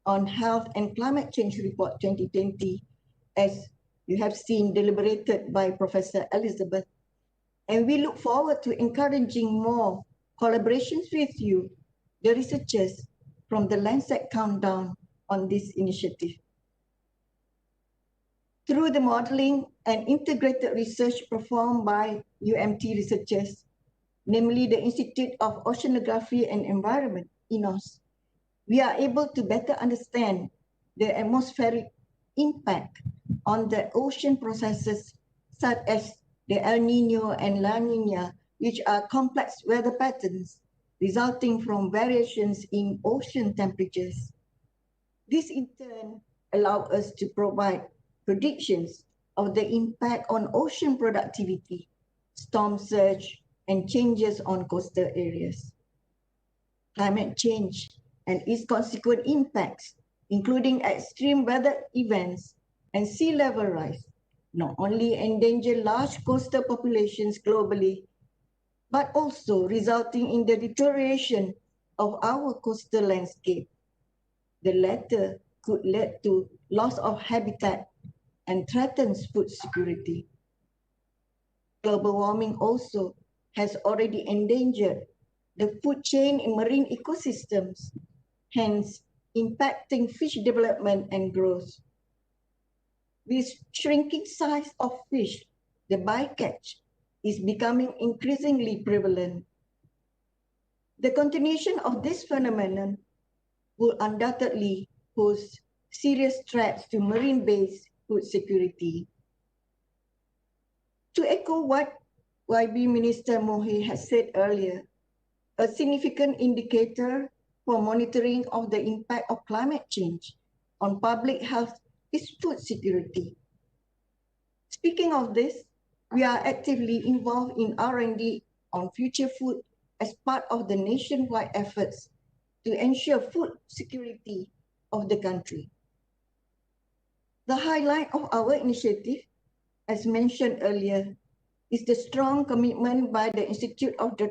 on Health and Climate Change Report 2020, as you have seen deliberated by Professor Elizabeth. And we look forward to encouraging more collaborations with you, the researchers from the Lancet Countdown on this initiative. Through the modeling and integrated research performed by UMT researchers, namely the Institute of Oceanography and Environment, INOS, we are able to better understand the atmospheric impact on the ocean processes such as the El Nino and La Nina, which are complex weather patterns resulting from variations in ocean temperatures. This in turn allows us to provide predictions of the impact on ocean productivity, storm surge, and changes on coastal areas. Climate change and its consequent impacts, including extreme weather events and sea level rise, not only endanger large coastal populations globally, but also resulting in the deterioration of our coastal landscape. The latter could lead to loss of habitat and threatens food security. Global warming also has already endangered the food chain in marine ecosystems, hence impacting fish development and growth. With shrinking size of fish, the bycatch is becoming increasingly prevalent. The continuation of this phenomenon will undoubtedly pose serious threats to marine-based food security. To echo what YB Minister Mohi has said earlier, a significant indicator for monitoring of the impact of climate change on public health is food security. Speaking of this, we are actively involved in R&D on future food as part of the nationwide efforts to ensure food security of the country. The highlight of our initiative, as mentioned earlier, is the strong commitment by the Institute of the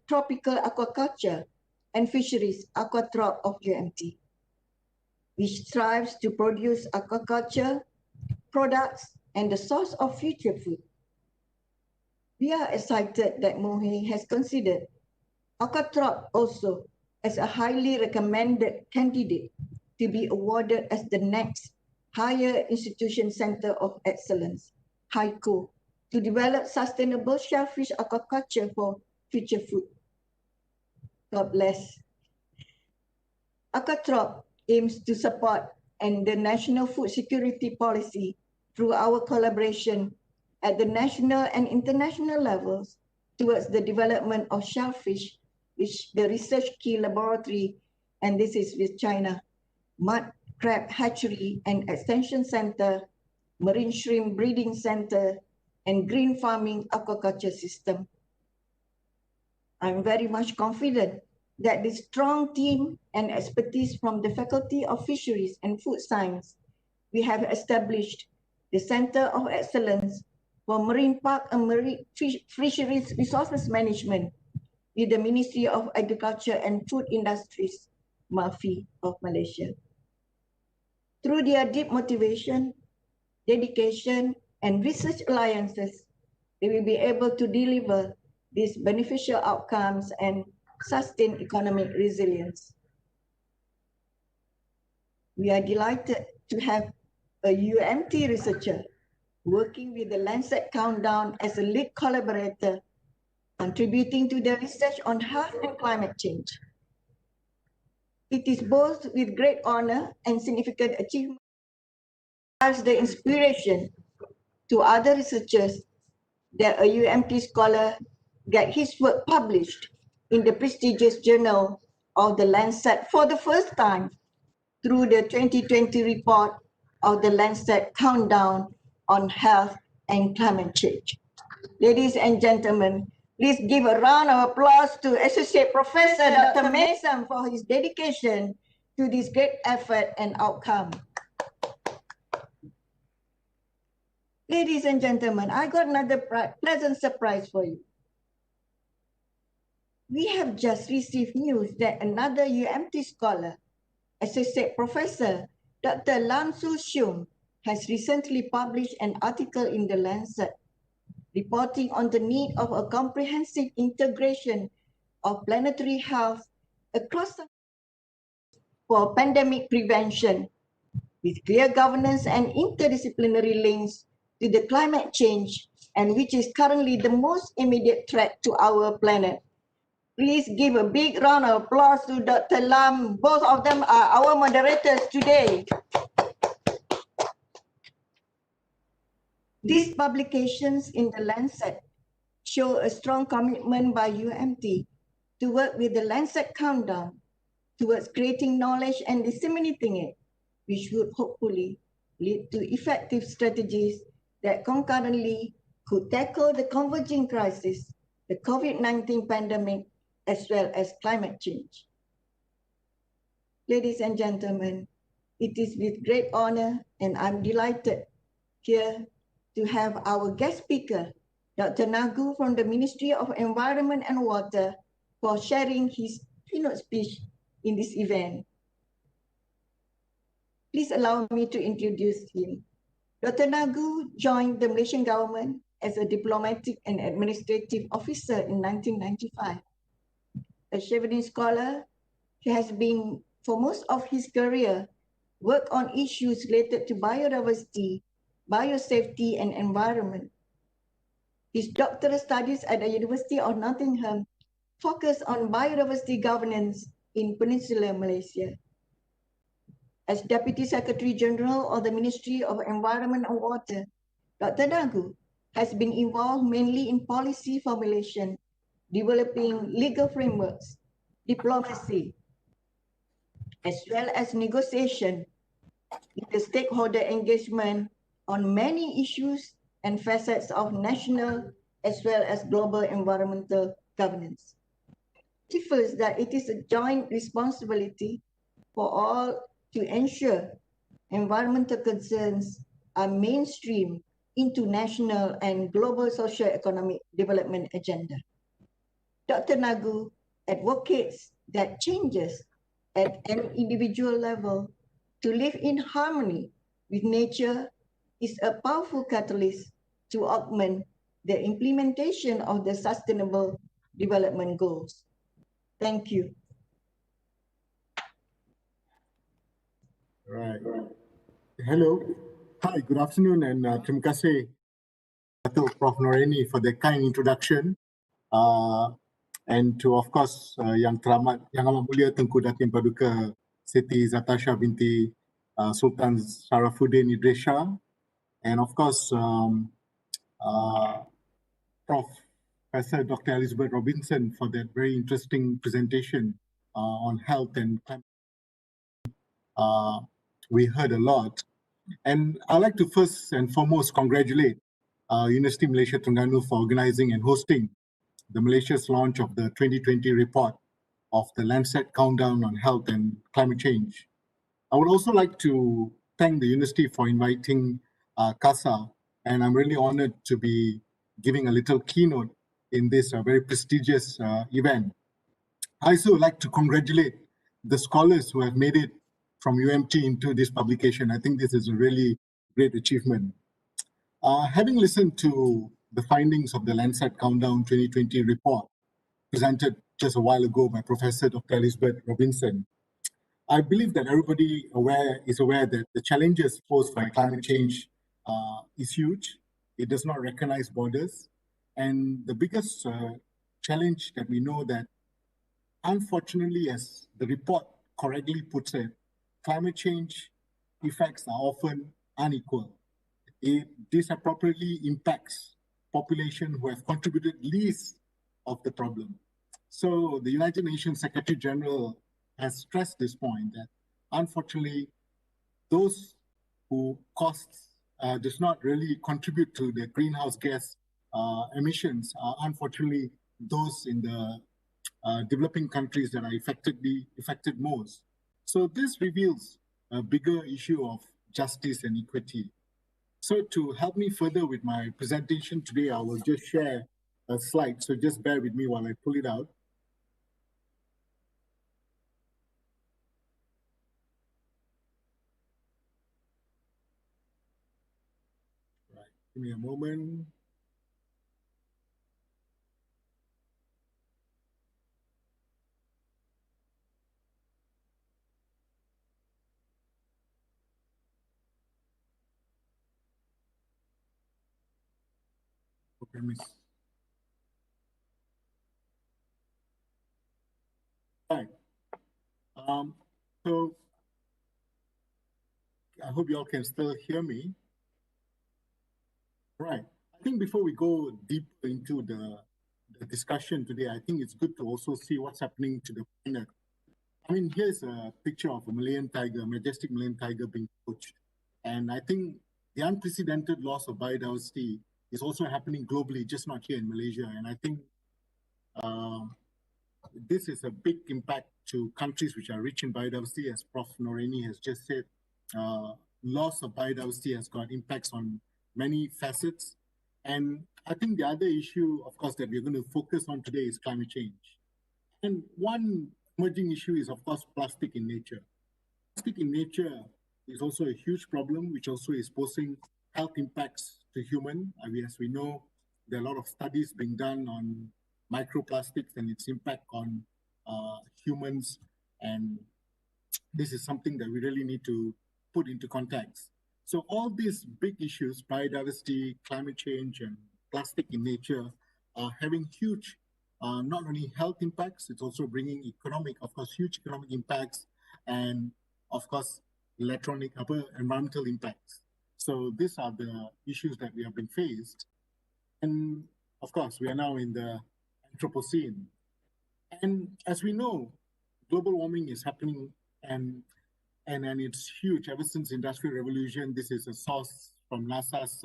Tropical Aquaculture and Fisheries, Aquatrop of UMT, which strives to produce aquaculture products and the source of future food. We are excited that Mohi has considered Aquatrop also as a highly recommended candidate to be awarded as the next Higher Institution Center of Excellence, HICO, to develop sustainable shellfish aquaculture for future food. God bless. Aquatrop aims to support the national food security policy through our collaboration at the national and international levels towards the development of shellfish, which the Research Key Laboratory, and this is with China, Mud Crab Hatchery and Extension Center, Marine Shrimp Breeding Center, and Green Farming Aquaculture System. I'm very much confident that this strong team and expertise from the Faculty of Fisheries and Food Science, we have established the Center of Excellence for Marine Park and Marine Fisheries Resources Management with the Ministry of Agriculture and Food Industries, MAFI of Malaysia. Through their deep motivation, dedication, and research alliances, they will be able to deliver these beneficial outcomes and sustain economic resilience. We are delighted to have a UMT researcher working with the Lancet Countdown as a lead collaborator, contributing to the research on health and climate change. It is both with great honor and significant achievement as the inspiration to other researchers that a UMT scholar get his work published in the prestigious journal of the Lancet for the first time through the 2020 report of the Lancet Countdown on Health and Climate Change. Ladies and gentlemen, please give a round of applause to Associate Professor Dr. Mason for his dedication to this great effort and outcome. Ladies and gentlemen, I got another pleasant surprise for you. We have just received news that another UMT scholar, Associate Professor Dr. Lam Su Xiong, has recently published an article in the Lancet reporting on the need of a comprehensive integration of planetary health across for pandemic prevention with clear governance and interdisciplinary links to the climate change, and which is currently the most immediate threat to our planet. Please give a big round of applause to Dr. Lam. Both of them are our moderators today. These publications in the Lancet show a strong commitment by UMT to work with the Lancet Countdown towards creating knowledge and disseminating it, which would hopefully lead to effective strategies that concurrently could tackle the converging crisis, the COVID-19 pandemic, as well as climate change. Ladies and gentlemen, it is with great honor and I'm delighted here to have our guest speaker, Dr. Nagu from the Ministry of Environment and Water, for sharing his keynote speech in this event. Please allow me to introduce him. Dr. Nagu joined the Malaysian government as a diplomatic and administrative officer in 1995. A Chevening scholar, he has been, for most of his career, worked on issues related to biodiversity, biosafety, and environment. His doctoral studies at the University of Nottingham focus on biodiversity governance in Peninsular Malaysia. As Deputy Secretary General of the Ministry of Environment and Water, Dr. Nagu has been involved mainly in policy formulation, developing legal frameworks, diplomacy, as well as negotiation with the stakeholder engagement on many issues and facets of national as well as global environmental governance. He feels that it is a joint responsibility for all to ensure environmental concerns are mainstream into national and global socio-economic development agenda. Dr. Nagu advocates that changes at an individual level to live in harmony with nature is a powerful catalyst to augment the implementation of the Sustainable Development Goals. Thank you. Right. Hello. Hi, good afternoon, and terima kasih Datuk Prof. Noraini for the kind introduction. And to, of course, Yang Amat Mulia Tengku Datin Paduka Seri Zatashah binti Sultan Sharafuddin Idris Shah. And of course, Professor Dr. Elizabeth Robinson for that very interesting presentation on health and climate. We heard a lot. And I'd like to first and foremost congratulate University Malaysia Terengganu for organizing and hosting the Malaysia's launch of the 2020 report of the Lancet Countdown on Health and Climate Change. I would also like to thank the university for inviting CASA, and I'm really honored to be giving a little keynote in this very prestigious event. I also would like to congratulate the scholars who have made it from UMT into this publication. I think this is a really great achievement. Having listened to the findings of the Lancet Countdown 2020 report presented just a while ago by Professor Dr. Elizabeth Robinson, I believe that everybody is aware that the challenges posed by climate change is huge. It does not recognize borders. And the biggest challenge that we know that, unfortunately, as the report correctly puts it, climate change effects are often unequal. It disappropriately impacts population who have contributed least of the problem. So the United Nations Secretary General has stressed this point that, unfortunately, those who does not really contribute to the greenhouse gas emissions are unfortunately those in the developing countries that are affected most. So this reveals a bigger issue of justice and equity. So to help me further with my presentation today, I will just share a slide. So just bear with me while I pull it out. Right, give me a moment. Okay, miss. Right. So I hope you all can still hear me. Right. I think before we go deep into the discussion today, I think it's good to also see what's happening to the planet. I mean, here's a picture of a majestic Malayan tiger being poached. And I think the unprecedented loss of biodiversity is also happening globally, just not here in Malaysia. And I think this is a big impact to countries which are rich in biodiversity, as Prof. Noraini has just said. Loss of biodiversity has got impacts on many facets. And I think the other issue, of course, that we're going to focus on today is climate change. And one emerging issue is, of course, plastic in nature. Plastic in nature is also a huge problem, which also is posing health impacts to human. As we know, there are a lot of studies being done on microplastics and its impact on humans. And this is something that we really need to put into context. So all these big issues, biodiversity, climate change, and plastic in nature, are having huge, not only health impacts, it's also bringing economic, of course, huge economic impacts, and of course, environmental impacts. So these are the issues that we have been faced. And of course, we are now in the Anthropocene. And as we know, global warming is happening and it's huge. Ever since Industrial Revolution, this is a source from NASA's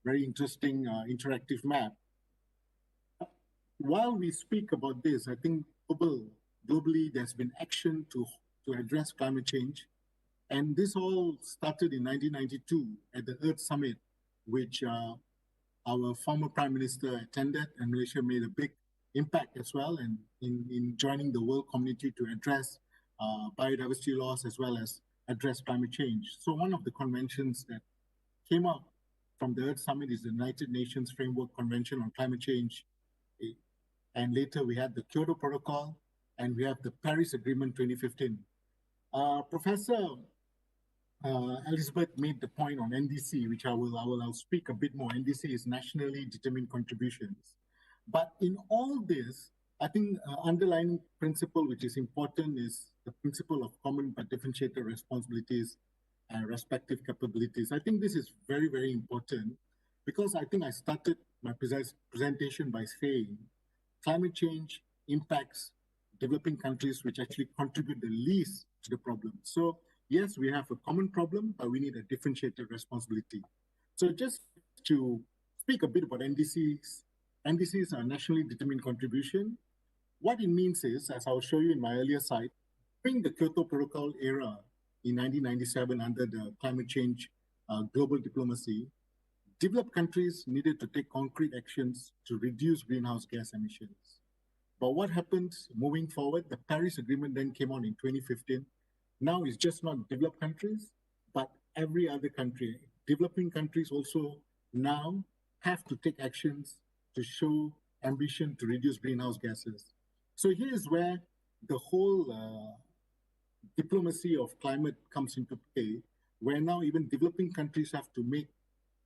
very interesting interactive map. While we speak about this, I think globally there's been action to address climate change. And this all started in 1992 at the Earth Summit, which our former Prime Minister attended, and Malaysia made a big impact as well and in joining the world community to address biodiversity loss as well as address climate change. So one of the conventions that came out from the Earth Summit is the United Nations Framework Convention on Climate Change. And later we had the Kyoto Protocol and we have the Paris Agreement 2015. Professor Elizabeth made the point on NDC, which I'll speak a bit more. NDC is nationally determined contributions. But in all this, I think underlying principle which is important is the principle of common but differentiated responsibilities and respective capabilities. I think this is very, very important because I think I started my presentation by saying climate change impacts developing countries which actually contribute the least to the problem. So yes, we have a common problem, but we need a differentiated responsibility. So just to speak a bit about NDCs, NDCs are nationally determined contribution. What it means is, as I'll show you in my earlier slide, during the Kyoto Protocol era in 1997 under the climate change global diplomacy, developed countries needed to take concrete actions to reduce greenhouse gas emissions. But what happened moving forward? The Paris Agreement then came on in 2015. Now it's just not developed countries, but every other country. Developing countries also now have to take actions to show ambition to reduce greenhouse gases. So here's where the whole diplomacy of climate comes into play, where now even developing countries have to make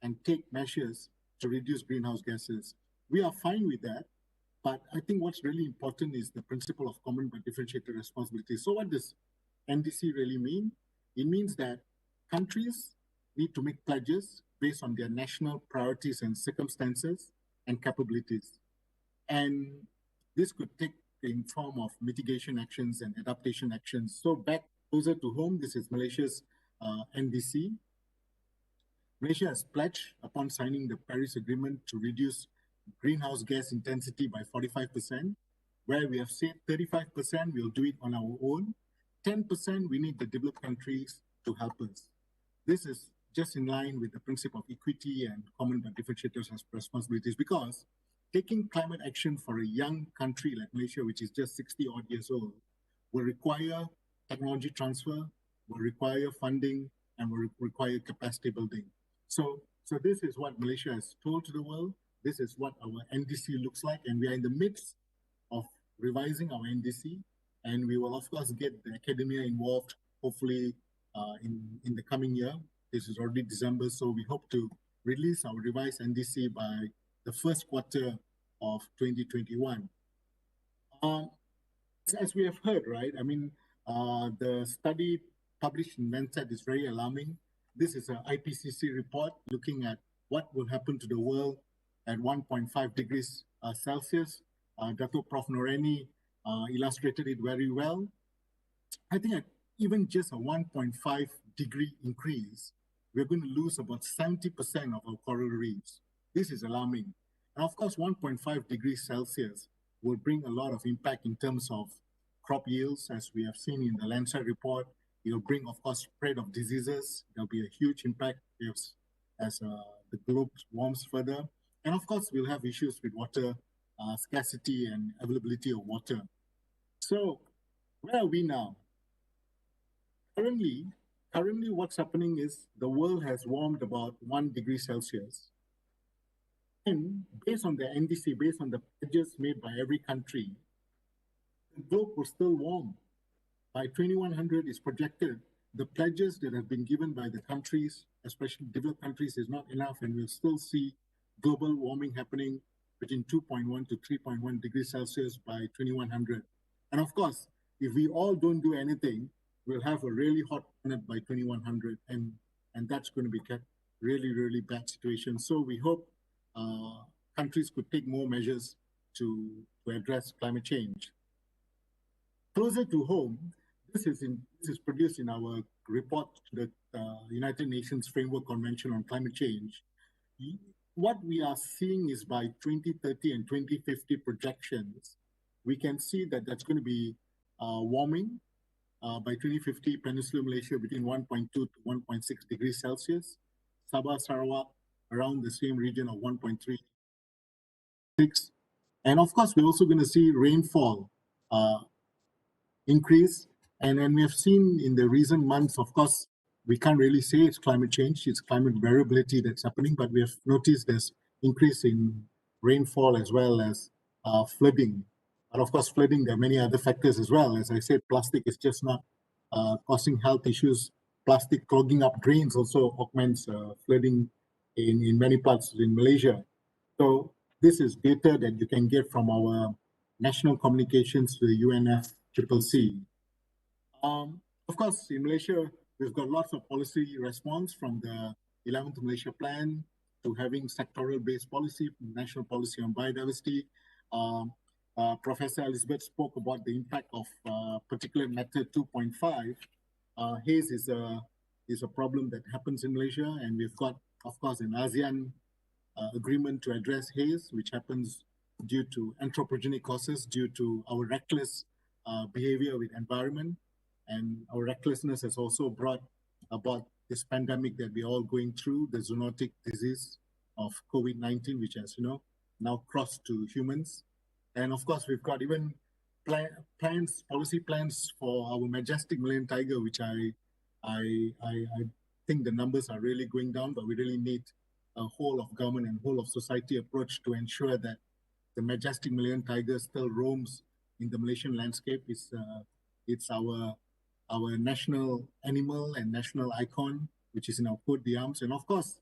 and take measures to reduce greenhouse gases. We are fine with that, but I think what's really important is the principle of common but differentiated responsibility. So what does NDC really mean? It means that countries need to make pledges based on their national priorities and circumstances and capabilities. And this could take in form of mitigation actions and adaptation actions. So back closer to home, this is Malaysia's NDC. Malaysia has pledged upon signing the Paris Agreement to reduce greenhouse gas intensity by 45%, where we have said 35% we'll do it on our own, 10% we need the developed countries to help us. This is just in line with the principle of equity and common but differentiated responsibilities, because taking climate action for a young country like Malaysia, which is just 60 odd years old, will require technology transfer, will require funding, and will require capacity building. So this is what Malaysia has told to the world. This is what our NDC looks like, and we are in the midst of revising our NDC, and we will of course get the academia involved, hopefully in the coming year. This is already December, so we hope to release our revised NDC by the first quarter of 2021. As we have heard, right, I mean, the study published in Lancet is very alarming. This is an IPCC report looking at what will happen to the world at 1.5 degrees Celsius. Dato Prof. Noraini illustrated it very well. I think at even just a 1.5 degree increase, we're going to lose about 70% of our coral reefs. This is alarming. And of course, 1.5 degrees Celsius will bring a lot of impact in terms of crop yields, as we have seen in the Lancet report. It will bring, of course, spread of diseases. There'll be a huge impact as the globe warms further. And of course, we'll have issues with water scarcity and availability of water. So where are we now? Currently, what's happening is the world has warmed about 1 degree Celsius. And based on the NDC, based on the pledges made by every country, the globe will still warm. By 2100, it's projected the pledges that have been given by the countries, especially developed countries, is not enough, and we'll still see global warming happening between 2.1 to 3.1 degrees Celsius by 2100. And of course, if we all don't do anything, we'll have a really hot planet by 2100, and that's going to be a really, really bad situation. So we hope countries could take more measures to address climate change. Closer to home, this is produced in our report to the United Nations Framework Convention on Climate Change. What we are seeing is by 2030 and 2050 projections, we can see that that's going to be warming by 2050, Peninsular Malaysia between 1.2 to 1.6 degrees Celsius, Sabah, Sarawak around the same region of 1.36. And of course, we're also going to see rainfall increase. And we have seen in the recent months, of course, we can't really say it's climate change, it's climate variability that's happening, but we have noticed there's increase in rainfall as well as flooding. And of course, flooding, there are many other factors as well. As I said, plastic is just not causing health issues. Plastic clogging up drains also augments flooding in many parts in Malaysia. So this is data that you can get from our national communications to the UNFCCC. Of course, in Malaysia, we've got lots of policy response from the 11th Malaysia Plan to having sectoral-based policy, national policy on biodiversity. Professor Elizabeth spoke about the impact of particulate matter 2.5. Haze is a problem that happens in Malaysia, and we've got, of course, an ASEAN agreement to address haze, which happens due to anthropogenic causes, due to our reckless behavior with environment. And our recklessness has also brought about this pandemic that we're all going through, the zoonotic disease of COVID-19, which has, now crossed to humans. And of course, we've got even policy plans for our majestic Malayan tiger, which I think the numbers are really going down, but we really need a whole of government and whole of society approach to ensure that the majestic Malayan tiger still roams in the Malaysian landscape. It's our national animal and national icon, which is in our coat d'arms. And of course,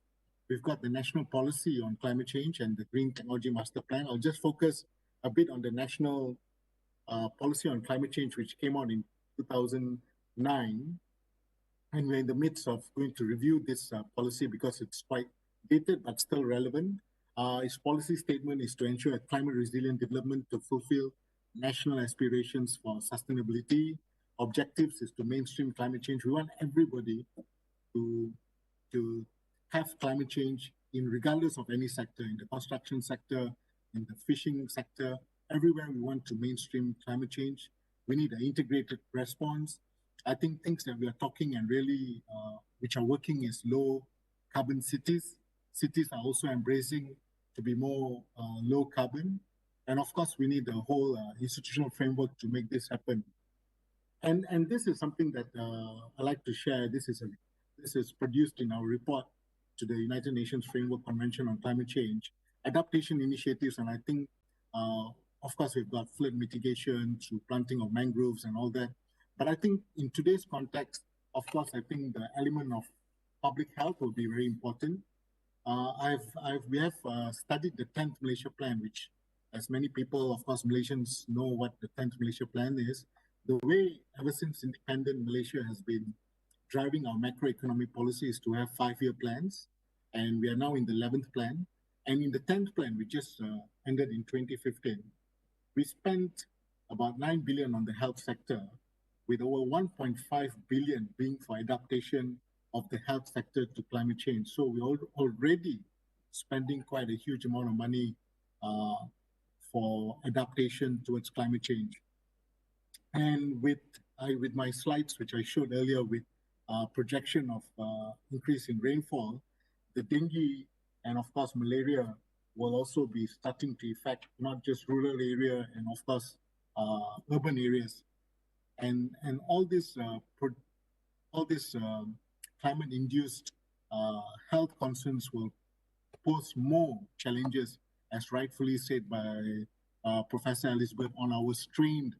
we've got the national policy on climate change and the Green Technology Master Plan. I'll just focus a bit on the national policy on climate change, which came out in 2009. And we're in the midst of going to review this policy because it's quite dated, but still relevant. Its policy statement is to ensure a climate resilient development to fulfill national aspirations for sustainability. Objectives is to mainstream climate change. We want everybody to have climate change regardless of any sector, in the construction sector, in the fishing sector, everywhere we want to mainstream climate change. We need an integrated response. I think things that we are talking and really, which are working is low carbon cities. Cities are also embracing to be more low carbon. And of course, we need a whole institutional framework to make this happen. And this is something that I like to share. This is produced in our report to the United Nations Framework Convention on Climate Change, adaptation initiatives, and I think, of course, we've got flood mitigation through planting of mangroves and all that. But I think in today's context, of course, I think the element of public health will be very important. We have studied the 10th Malaysia Plan, which, as many people, of course, Malaysians know what the 10th Malaysia Plan is. The way, ever since independent Malaysia has been driving our macroeconomic policy is to have 5-year plans. And we are now in the 11th plan. And in the 10th plan, we just ended in 2015, we spent about 9 billion on the health sector, with over 1.5 billion being for adaptation of the health sector to climate change. So we're already spending quite a huge amount of money for adaptation towards climate change. And with my slides, which I showed earlier with projection of increase in rainfall, the dengue And of course, malaria will also be starting to affect not just rural area and of course urban areas. And all this climate-induced health concerns will pose more challenges, as rightfully said by Professor Elizabeth, on our strained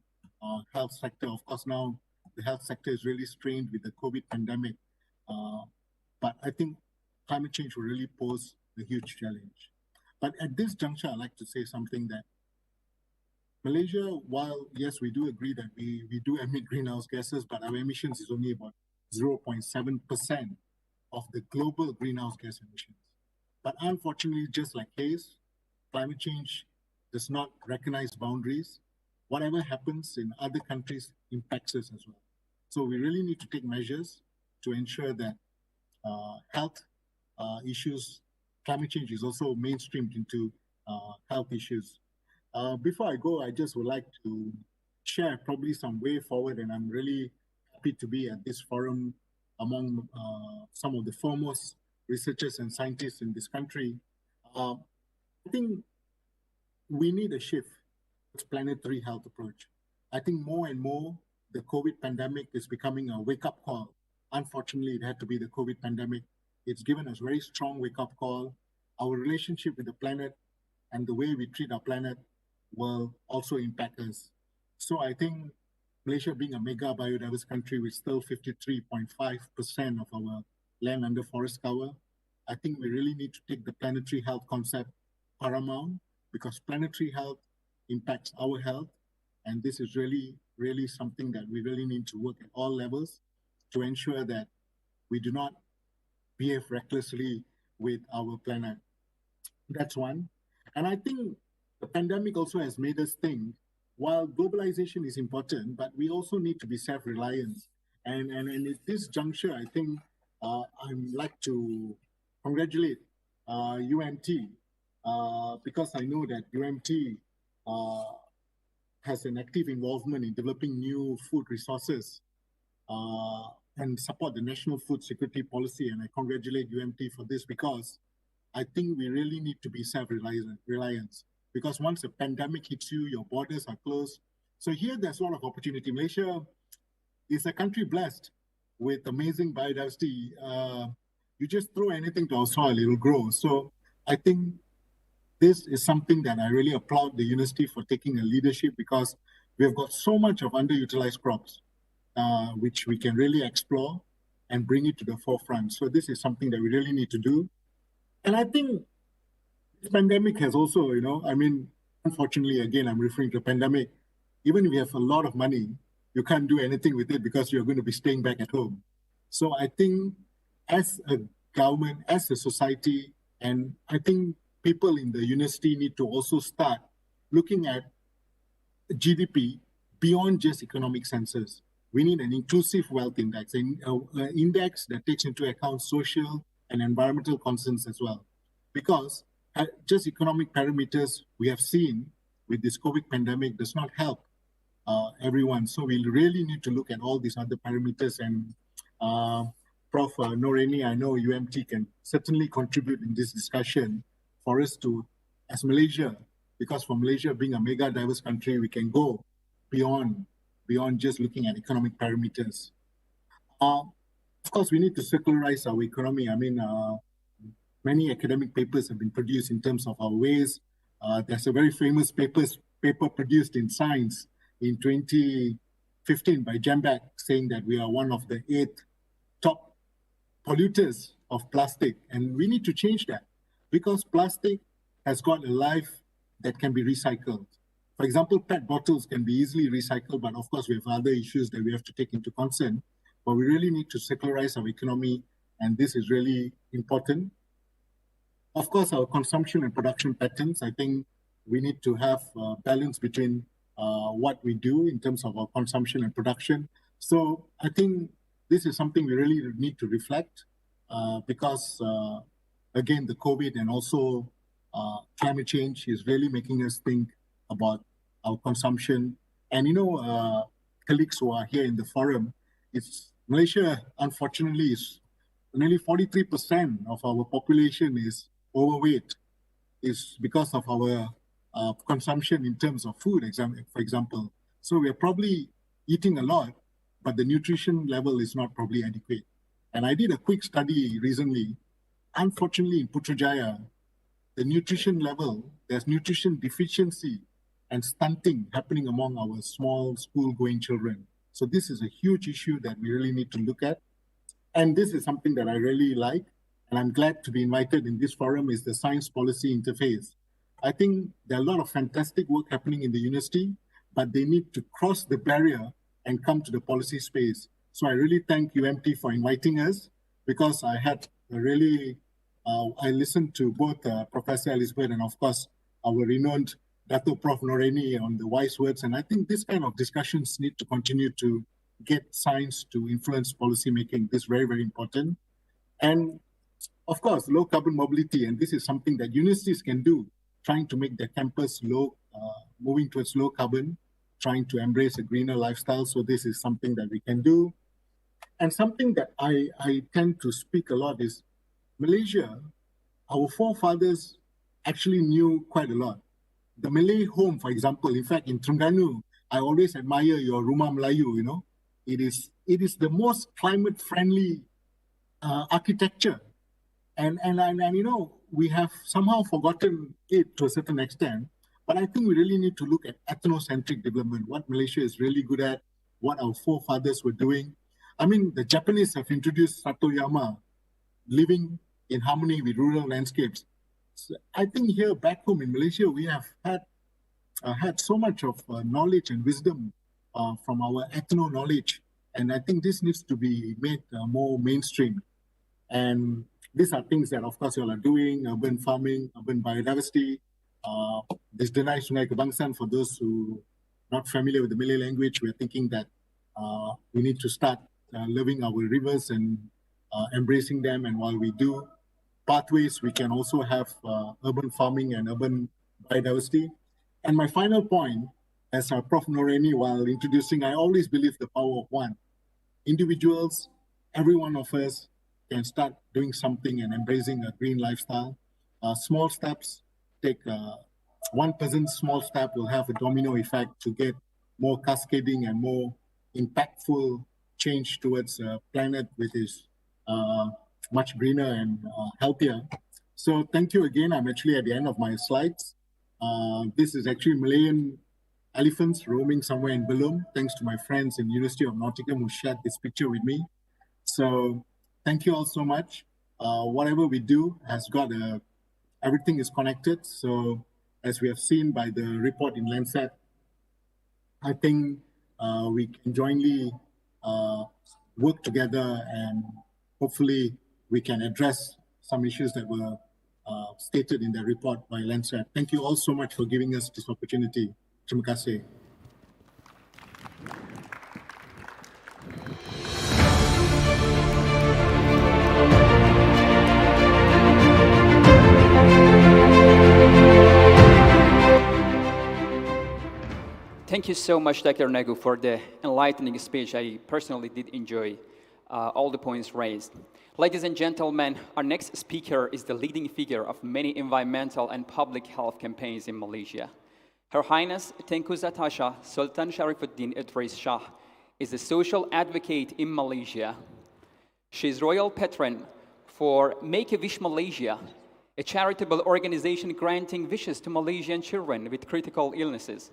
health sector. Of course, now the health sector is really strained with the COVID pandemic. But I think climate change will really pose a huge challenge. But at this juncture, I'd like to say something that Malaysia, while yes, we do agree that we do emit greenhouse gases, but our emissions is only about 0.7% of the global greenhouse gas emissions. But unfortunately, just like haze, climate change does not recognize boundaries. Whatever happens in other countries impacts us as well. So we really need to take measures to ensure that health issues, climate change is also mainstreamed into health issues. Before I go, I just would like to share probably some way forward, and I'm really happy to be at this forum among some of the foremost researchers and scientists in this country. I think we need a shift towards planetary health approach. I think more and more the COVID pandemic is becoming a wake-up call. Unfortunately, it had to be the COVID pandemic. It's given us very strong wake-up call. Our relationship with the planet and the way we treat our planet will also impact us. So I think Malaysia being a mega biodiverse country with still 53.5% of our land under forest cover, I think we really need to take the planetary health concept paramount, because planetary health impacts our health. And this is really, really something that we really need to work at all levels to ensure that we do not behave recklessly with our planet. That's one. And I think the pandemic also has made us think, while globalization is important, but we also need to be self-reliant. And at this juncture, I think I'd like to congratulate UMT, because I know that UMT has an active involvement in developing new food resources and support the national food security policy. And I congratulate UMT for this, because I think we really need to be self-reliant. Because once a pandemic hits you, your borders are closed. So here there's a lot of opportunity. Malaysia is a country blessed with amazing biodiversity. You just throw anything to our soil, it will grow. So I think this is something that I really applaud the university for taking a leadership, because we've got so much of underutilized crops, which we can really explore and bring it to the forefront. So this is something that we really need to do. And I think this pandemic has also, unfortunately, again, I'm referring to a pandemic. Even if you have a lot of money, you can't do anything with it because you're going to be staying back at home. So I think as a government, as a society, and I think people in the university need to also start looking at GDP beyond just economic census. We need an inclusive wealth index, an index that takes into account social and environmental concerns as well. Because just economic parameters we have seen with this COVID pandemic does not help everyone. So we really need to look at all these other parameters. And Prof. Noraini, I know UMT can certainly contribute in this discussion for us to, as Malaysia, because for Malaysia being a mega diverse country, we can go beyond just looking at economic parameters. Of course, we need to circularize our economy. Many academic papers have been produced in terms of our ways. There's a very famous paper produced in Science in 2015 by Jambak, saying that we are one of the 8 top polluters of plastic. And we need to change that, because plastic has got a life that can be recycled. For example, PET bottles can be easily recycled, but of course we have other issues that we have to take into concern. But we really need to circularize our economy, and this is really important. Of course, our consumption and production patterns, I think we need to have a balance between what we do in terms of our consumption and production. So I think this is something we really need to reflect because, again, the COVID and also climate change is really making us think about our consumption. And, colleagues who are here in the forum, Malaysia, unfortunately, is nearly 43% of our population is overweight is because of our consumption in terms of food, for example. So we're probably eating a lot, but the nutrition level is not probably adequate. And I did a quick study recently. Unfortunately, in Putrajaya, the nutrition level, there's nutrition deficiency and stunting happening among our small school-going children. So this is a huge issue that we really need to look at. And this is something that I really like, and I'm glad to be invited in this forum, is the Science Policy Interface. I think there are a lot of fantastic work happening in the university, but they need to cross the barrier and come to the policy space. So I really thank UMT for inviting us, because I had a really, I listened to both Professor Elizabeth and of course our renowned Dato Prof Noraini on the wise words. And I think this kind of discussions need to continue to get science to influence policy making. This is very, very important. And of course, low carbon mobility, and this is something that universities can do, trying to make their campus moving towards low carbon, trying to embrace a greener lifestyle. So this is something that we can do. And something that I tend to speak a lot is Malaysia, our forefathers actually knew quite a lot. The Malay home, for example, in fact, in Terengganu, I always admire your Rumah Melayu, you know. It is the most climate-friendly architecture. And you know, we have somehow forgotten it to a certain extent, but I think we really need to look at ethnocentric development, what Malaysia is really good at, what our forefathers were doing. I mean, the Japanese have introduced Satoyama, living in harmony with rural landscapes. So I think here back home in Malaysia, we have had so much of knowledge and wisdom from our ethno knowledge. And I think this needs to be made more mainstream. And these are things that, of course, you all are doing: urban farming, urban biodiversity, this Denai Sungai Kebangsaan. For those who are not familiar with the Malay language, we're thinking that we need to start loving our rivers and embracing them. And while we do pathways, we can also have urban farming and urban biodiversity. And my final point, as Prof. Noraini, while introducing, I always believe the power of one. Individuals, every one of us, can start doing something and embracing a green lifestyle. Small steps, take one person's small step will have a domino effect to get more cascading and more impactful change towards a planet which is much greener and healthier. So thank you again. I'm actually at the end of my slides. This is actually Malayan elephants roaming somewhere in Belum, thanks to my friends in University of Nottingham who shared this picture with me. So thank you all so much. Whatever we do has got everything is connected. So as we have seen by the report in Lancet, I think we can jointly work together and hopefully we can address some issues that were stated in the report by Lancet. Thank you all so much for giving us this opportunity. Terima kasih. Thank you so much, Dr. Nagu, for the enlightening speech. I personally did enjoy all the points raised. Ladies and gentlemen, our next speaker is the leading figure of many environmental and public health campaigns in Malaysia. Her Highness Tengku Zatashah Sultan Sharafuddin Idris Shah is a social advocate in Malaysia. She is royal patron for Make a Wish Malaysia, a charitable organization granting wishes to Malaysian children with critical illnesses.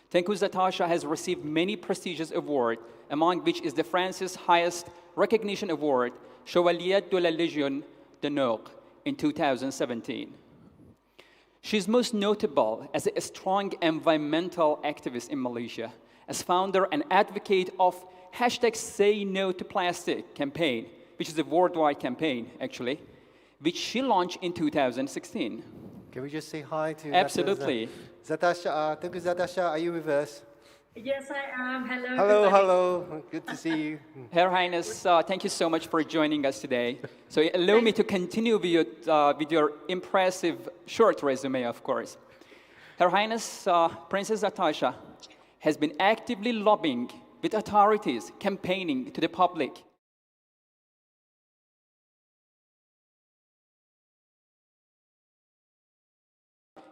Tengku Zatashah has received many prestigious awards, among which is the France's highest recognition award, Chevalier de la Légion d'honneur, in 2017. She is most notable as a strong environmental activist in Malaysia, as founder and advocate of #SayNoToPlastic campaign, which is a worldwide campaign, actually, which she launched in 2016. Can we just say hi to Absolutely. Zatashah? Tengku Zatashah, are you with us? Yes, I am. Hello. Hello, everybody. hello. Good to see you. Her Highness, thank you so much for joining us today. So allow me to continue with your impressive short resume, of course. Her Highness, Princess Zatashah, has been actively lobbying with authorities, campaigning to the public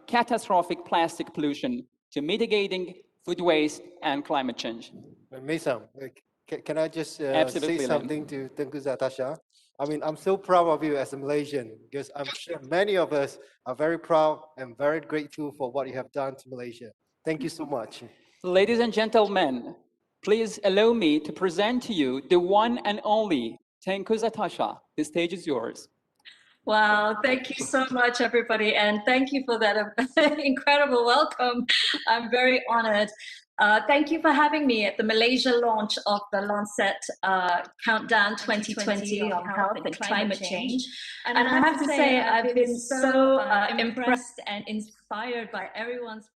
catastrophic plastic pollution to mitigating food waste and climate change. Mesam, can I just say Absolutely, Len. something to Tengku Zatashah? I mean, I'm so proud of you as a Malaysian because I'm sure many of us are very proud and very grateful for what you have done to Malaysia. Thank you so much. Ladies and gentlemen, please allow me to present to you the one and only Tengku Zatashah. The stage is yours. Wow, thank you so much, everybody. And thank you for that incredible welcome. I'm very honored. Thank you for having me at the Malaysia launch of the Lancet Countdown 2020 on health and climate change. And I have to say, I've been so impressed and inspired by everyone's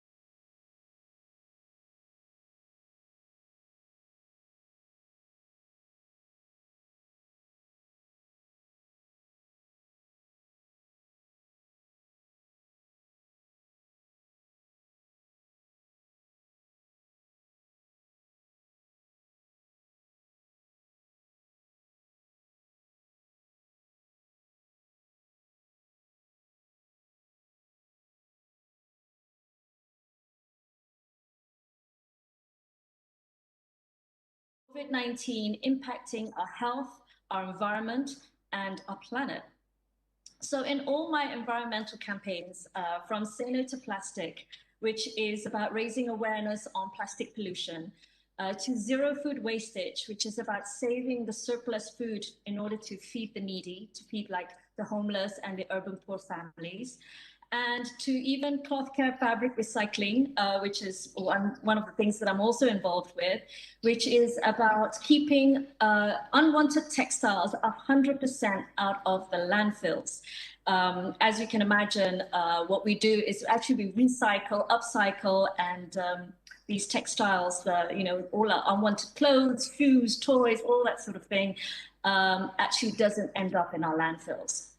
COVID-19 impacting our health, our environment, and our planet. So in all my environmental campaigns, from Say No to Plastic, which is about raising awareness on plastic pollution, to Zero Food Wastage, which is about saving the surplus food in order to feed the needy, to feed like the homeless and the urban poor families, and to even cloth care fabric recycling, which is one of the things that I'm also involved with, which is about keeping unwanted textiles 100% out of the landfills. As you can imagine, what we do is actually we recycle, upcycle, and these textiles, all our unwanted clothes, shoes, toys, all that sort of thing, actually doesn't end up in our landfills.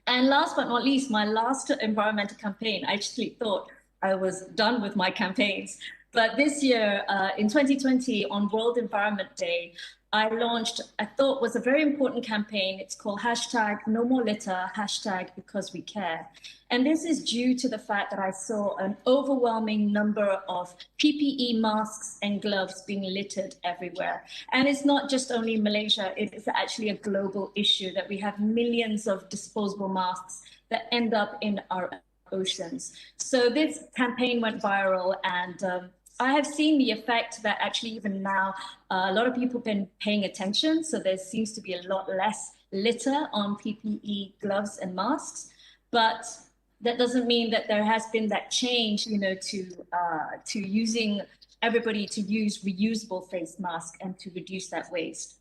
And last but not least, my last environmental campaign, I actually thought I was done with my campaigns. But this year, in 2020, on World Environment Day, I launched, I thought was a very important campaign. It's called #NoMoreLitter, #BecauseWeCare. And this is due to the fact that I saw an overwhelming number of PPE masks and gloves being littered everywhere. And it's not just only Malaysia, it is actually a global issue that we have millions of disposable masks that end up in our oceans. So this campaign went viral, and I have seen the effect that actually even now a lot of people have been paying attention. So there seems to be a lot less litter on PPE gloves and masks, but that doesn't mean that there has been that change, to using everybody to use reusable face masks and to reduce that waste.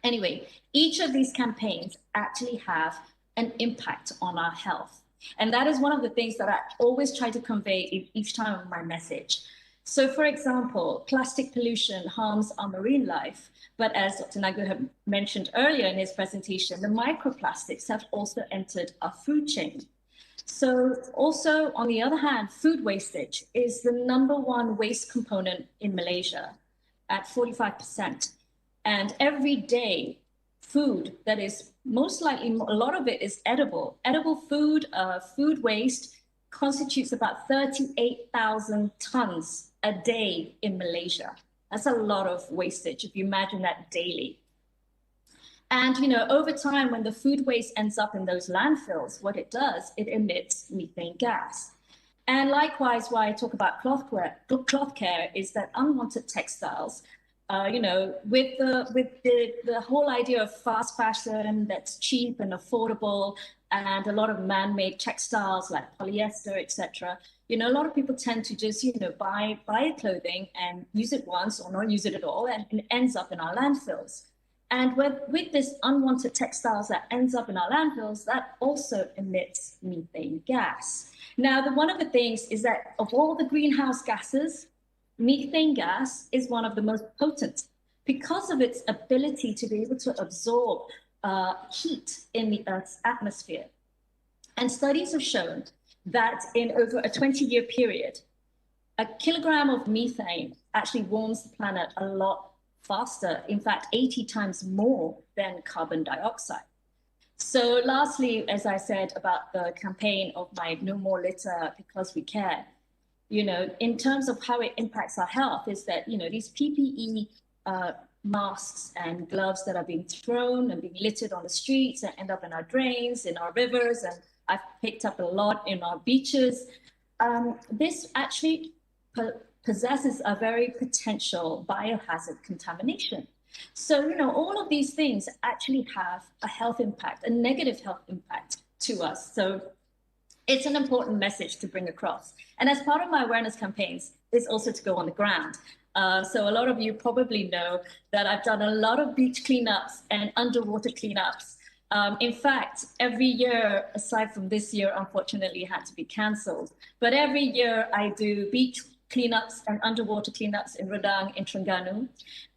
Anyway, each of these campaigns actually have an impact on our health. And that is one of the things that I always try to convey each time in my message. So for example, plastic pollution harms our marine life, but as Dr. Nagu had mentioned earlier in his presentation, the microplastics have also entered our food chain. So also, on the other hand, food wastage is the #1 waste component in Malaysia at 45%. And every day, food that is most likely, a lot of it is edible. Edible food, food waste constitutes about 38,000 tons a day in Malaysia. That's a lot of wastage, if you imagine that daily. And over time, when the food waste ends up in those landfills, what it does, it emits methane gas. And likewise, why I talk about cloth care is that unwanted textiles, with the whole idea of fast fashion that's cheap and affordable, and a lot of man-made textiles like polyester, etc. A lot of people tend to just, buy clothing and use it once or not use it at all, and it ends up in our landfills. And with this unwanted textiles that ends up in our landfills, that also emits methane gas. Now, one of the things is that of all the greenhouse gases, methane gas is one of the most potent because of its ability to be able to absorb heat in the Earth's atmosphere. And studies have shown that in over a 20-year period, a kilogram of methane actually warms the planet a lot faster, in fact, 80 times more than carbon dioxide. So lastly, as I said about the campaign of my No More Litter Because We Care, you know, in terms of how it impacts our health is that, you know, these PPE masks and gloves that are being thrown and being littered on the streets and end up in our drains, in our rivers, and I've picked up a lot in our beaches. This actually possesses a very potential biohazard contamination. So, you know, all of these things actually have a health impact, a negative health impact to us. So it's an important message to bring across. And as part of my awareness campaigns, is also to go on the ground. So a lot of you probably know that I've done a lot of beach cleanups and underwater cleanups. In fact, every year, aside from this year, unfortunately, had to be cancelled. But every year I do beach cleanups and underwater cleanups in Redang, in Terengganu.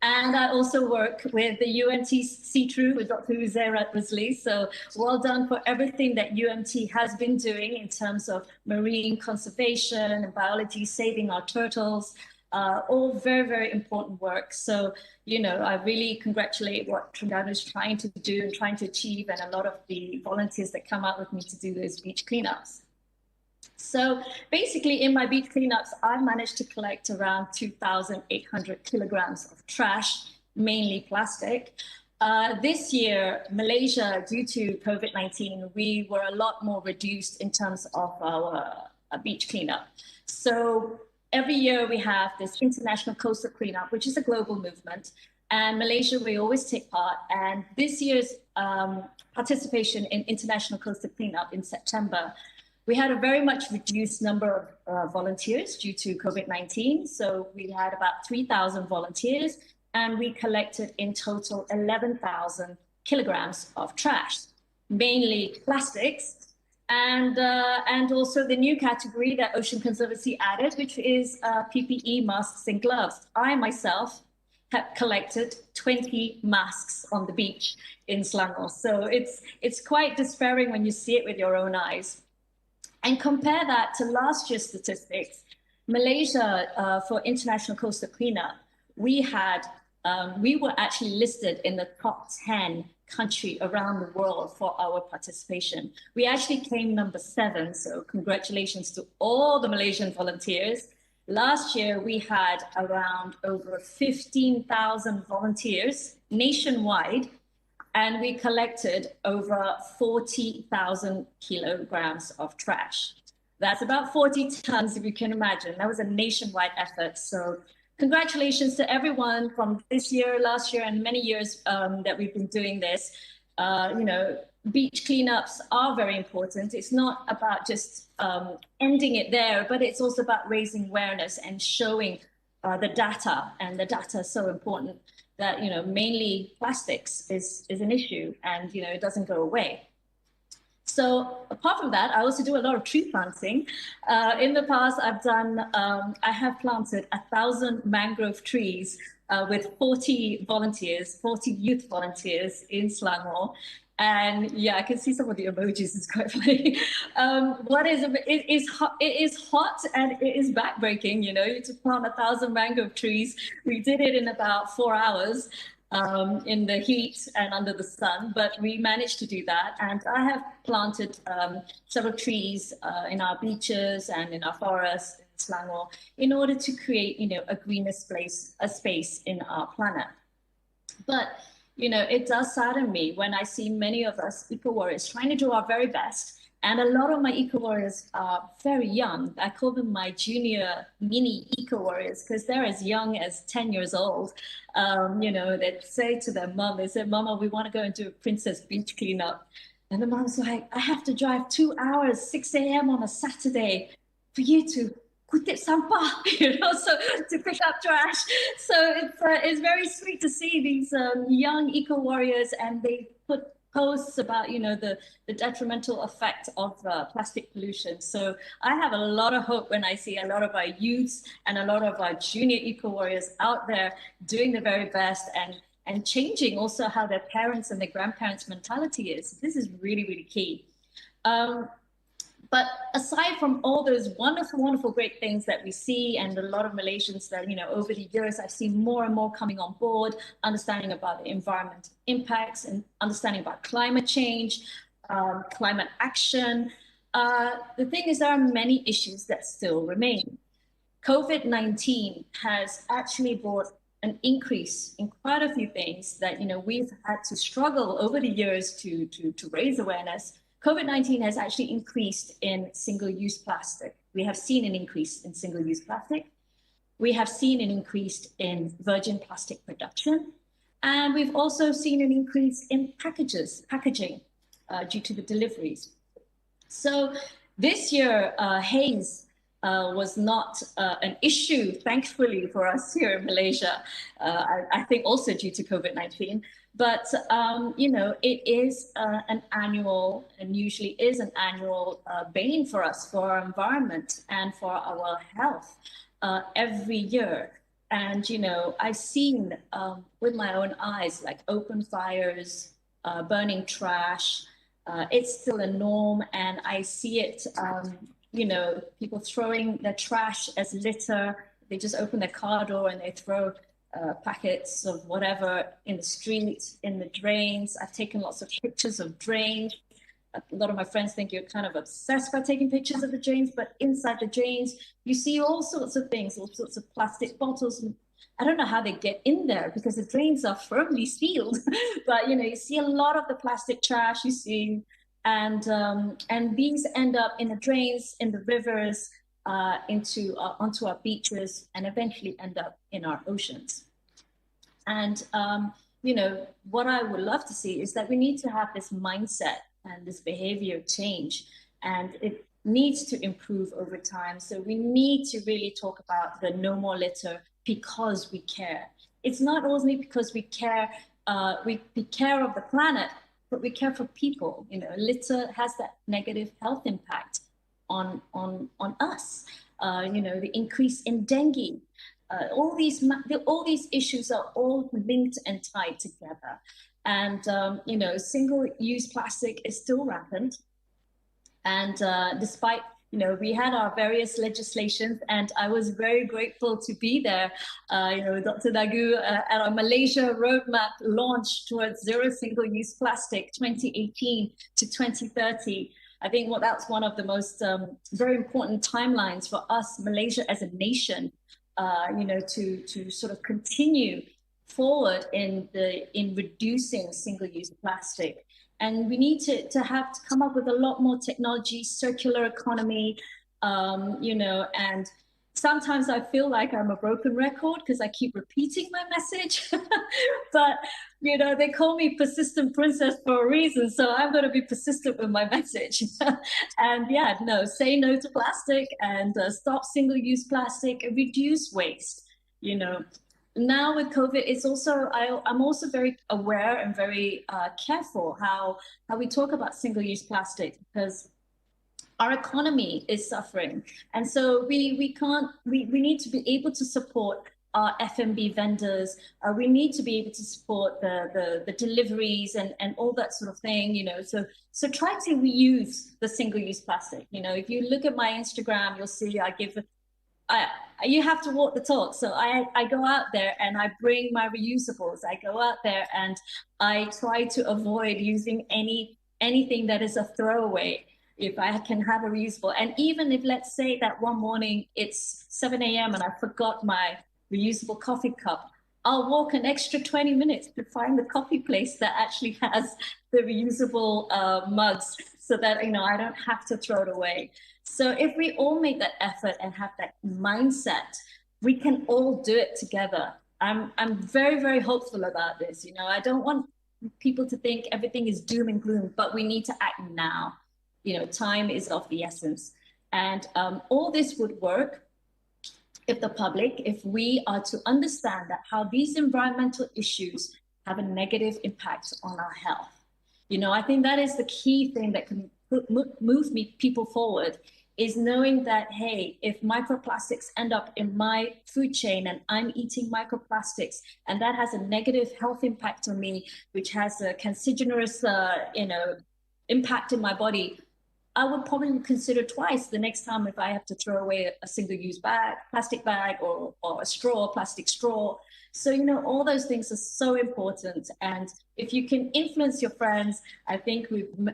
And I also work with the UMT See-Through with Dr. Uzairat Rizli. So well done for everything that UMT has been doing in terms of marine conservation and biology, saving our turtles, all very, very important work. So, you know, I really congratulate what Terengganu is trying to do and trying to achieve, and a lot of the volunteers that come out with me to do those beach cleanups. So basically in my beach cleanups, I managed to collect around 2,800 kilograms of trash, mainly plastic. This year, Malaysia, due to COVID-19, we were a lot more reduced in terms of our beach cleanup. So every year we have this International Coastal Cleanup, which is a global movement. And Malaysia, we always take part. And this year's participation in International Coastal Cleanup in September, we had a very much reduced number of volunteers due to COVID-19. So we had about 3,000 volunteers, and we collected in total 11,000 kilograms of trash, mainly plastics, and also the new category that Ocean Conservancy added, which is PPE masks and gloves. I myself have collected 20 masks on the beach in Selangor. So it's quite despairing when you see it with your own eyes. And compare that to last year's statistics. Malaysia, for International Coastal Cleanup, we were actually listed in the top 10 country around the world for our participation. We actually came number 7, so congratulations to all the Malaysian volunteers. Last year, we had around over 15,000 volunteers nationwide, and we collected over 40,000 kilograms of trash. That's about 40 tons, if you can imagine. That was a nationwide effort. So congratulations to everyone from this year, last year, and many years that we've been doing this. You know, beach cleanups are very important. It's not about just ending it there, but it's also about raising awareness and showing the data, and the data is so important. That, you know, mainly plastics is an issue, and, you know, it doesn't go away. So apart from that, I also do a lot of tree planting. In the past, I have planted 1,000 mangrove trees with 40 volunteers, 40 youth volunteers in Selangor. And yeah, I can see some of the emojis, it's quite funny. It is hot and it is backbreaking, you know, to plant 1,000 mangrove trees. We did it in about 4 hours in the heat and under the sun, but we managed to do that. And I have planted several trees in our beaches and in our forests in Selangor in order to create, you know, a greener space in our planet. But you know, it does sadden me when I see many of us eco-warriors trying to do our very best. And a lot of my eco-warriors are very young. I call them my junior mini eco-warriors because they're as young as 10 years old. You know, they say to their mom, they say, "Mama, we want to go and do a Princess Beach cleanup." And the mom's like, "I have to drive 2 hours, 6 a.m. on a Saturday for you to kutip sampah," you know, so to pick up trash. So it's very sweet to see these young eco-warriors, and they put posts about, you know, the detrimental effect of plastic pollution. So I have a lot of hope when I see a lot of our youths and a lot of our junior eco-warriors out there doing the very best and changing also how their parents and their grandparents' mentality is. This is really, really key. But aside from all those wonderful, wonderful, great things that we see, and a lot of Malaysians that, over the years, I've seen more and more coming on board, understanding about the environmental impacts and understanding about climate change, climate action. The thing is, there are many issues that still remain. COVID-19 has actually brought an increase in quite a few things that, we've had to struggle over the years to raise awareness. COVID-19 has actually increased in single-use plastic. We have seen an increase in single-use plastic. We have seen an increase in virgin plastic production. And we've also seen an increase in packaging due to the deliveries. So this year, haze was not an issue, thankfully, for us here in Malaysia. I think also due to COVID-19. But, it is an annual, and usually is an annual bane for us, for our environment and for our health every year. And, I've seen with my own eyes, like open fires, burning trash. It's still a norm, and I see it, people throwing their trash as litter. They just open their car door and they throw packets of whatever in the street, in the drains. I've taken lots of pictures of drains. A lot of my friends think you're kind of obsessed by taking pictures of the drains, but inside the drains, you see all sorts of things, all sorts of plastic bottles. I don't know how they get in there because the drains are firmly sealed, but you see a lot of the plastic trash you see, and these end up in the drains, in the rivers, onto our beaches, and eventually end up in our oceans. And what I would love to see is that we need to have this mindset and this behavior change, and it needs to improve over time. So we need to really talk about the no more litter because we care. It's not only because we care of the planet, but we care for people. Litter has that negative health impact on us. The increase in dengue. All these issues are all linked and tied together. And, single-use plastic is still rampant. And despite, we had our various legislations, and I was very grateful to be there, Dr. Nagu, at our Malaysia roadmap launch towards zero single-use plastic 2018 to 2030. I think that's one of the most very important timelines for us, Malaysia as a nation, to sort of continue forward in reducing single-use plastic. And we need to come up with a lot more technology, circular economy, and sometimes I feel like I'm a broken record because I keep repeating my message, but they call me persistent princess for a reason. So I'm going to be persistent with my message. And say no to plastic, and stop single-use plastic, and reduce waste. Now with COVID, it's also, I'm also very aware and very careful how we talk about single-use plastic, because our economy is suffering. And so we need to be able to support our F&B vendors. We need to be able to support the deliveries and all that sort of thing, So try to reuse the single-use plastic. If you look at my Instagram, you'll see you have to walk the talk. So I go out there and I bring my reusables. I go out there and I try to avoid using anything that is a throwaway, if I can have a reusable. And even if, let's say that one morning it's 7 a.m. and I forgot my reusable coffee cup, I'll walk an extra 20 minutes to find the coffee place that actually has the reusable mugs, so that I don't have to throw it away. So if we all make that effort and have that mindset, we can all do it together. I'm very, very hopeful about this. I don't want people to think everything is doom and gloom, but we need to act now. Time is of the essence. And all this would work if we are to understand that how these environmental issues have a negative impact on our health. I think that is the key thing that can move people forward, is knowing that, hey, if microplastics end up in my food chain and I'm eating microplastics, and that has a negative health impact on me, which has a cancerous, impact in my body, I would probably consider twice the next time if I have to throw away a single-use bag, plastic bag, or a straw, plastic straw. So, you know, all those things are so important. And if you can influence your friends, I think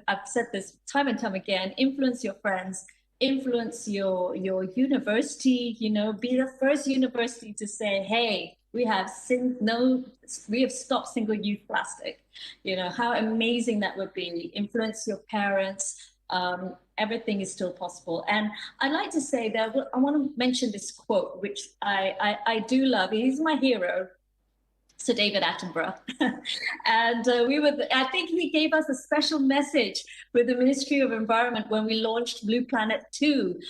I've said this time and time again, influence your friends, influence your university, you know, be the first university to say, hey, we have stopped single-use plastic. You know, how amazing that would be. Influence your parents. Everything is still possible. And I'd like to say that I want to mention this quote, which I do love. He's my hero, Sir David Attenborough. And I think he gave us a special message with the Ministry of Environment when we launched Blue Planet 2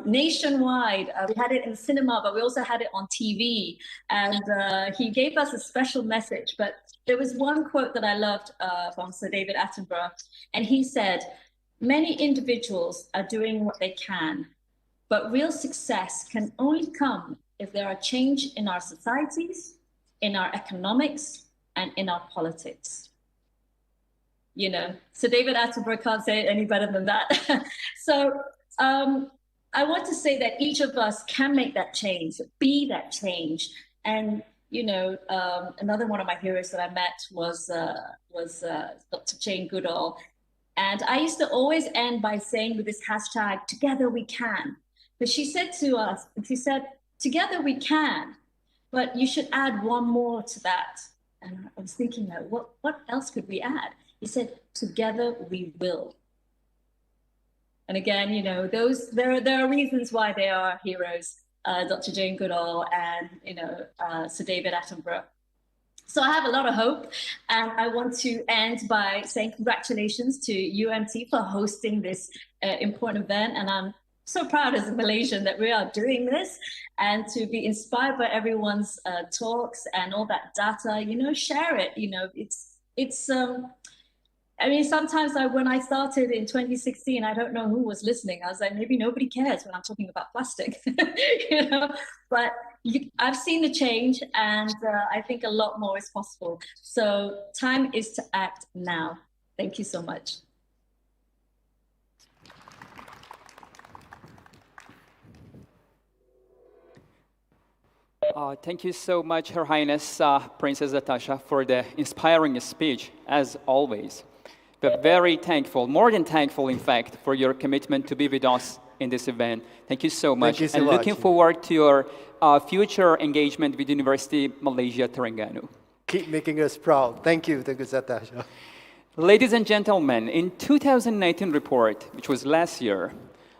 nationwide. We had it in cinema, but we also had it on TV. And he gave us a special message. But there was one quote that I loved from Sir David Attenborough. And he said, "Many individuals are doing what they can, but real success can only come if there are change in our societies, in our economics, and in our politics." You know, so David Attenborough can't say it any better than that. So I want to say that each of us can make that change, be that change. And, you know, another one of my heroes that I met was Dr. Jane Goodall. And I used to always end by saying with this hashtag, "Together we can." But she said to us, she said, "Together we can, but you should add one more to that." And I was thinking, like, what else could we add? He said, "Together we will." And again, you know, there are reasons why they are heroes, Dr. Jane Goodall and, you know, Sir David Attenborough. So I have a lot of hope, and I want to end by saying congratulations to UMT for hosting this important event. And I'm so proud as a Malaysian that we are doing this, and to be inspired by everyone's talks and all that data. You know, share it. You know, it's. I mean, sometimes when I started in 2016, I don't know who was listening. I was like, maybe nobody cares when I'm talking about plastic, you know. But I've seen the change, and I think a lot more is possible. So time is to act now. Thank you so much. Thank you so much, Her Highness Princess Zatashah, for the inspiring speech, as always. We're very thankful, more than thankful, in fact, for your commitment to be with us in this event. Thank you so much. Thank you so and much. Looking forward to your future engagement with University Malaysia Terengganu. Keep making us proud. Thank you, Zatashah. Ladies and gentlemen, in 2019 report, which was last year,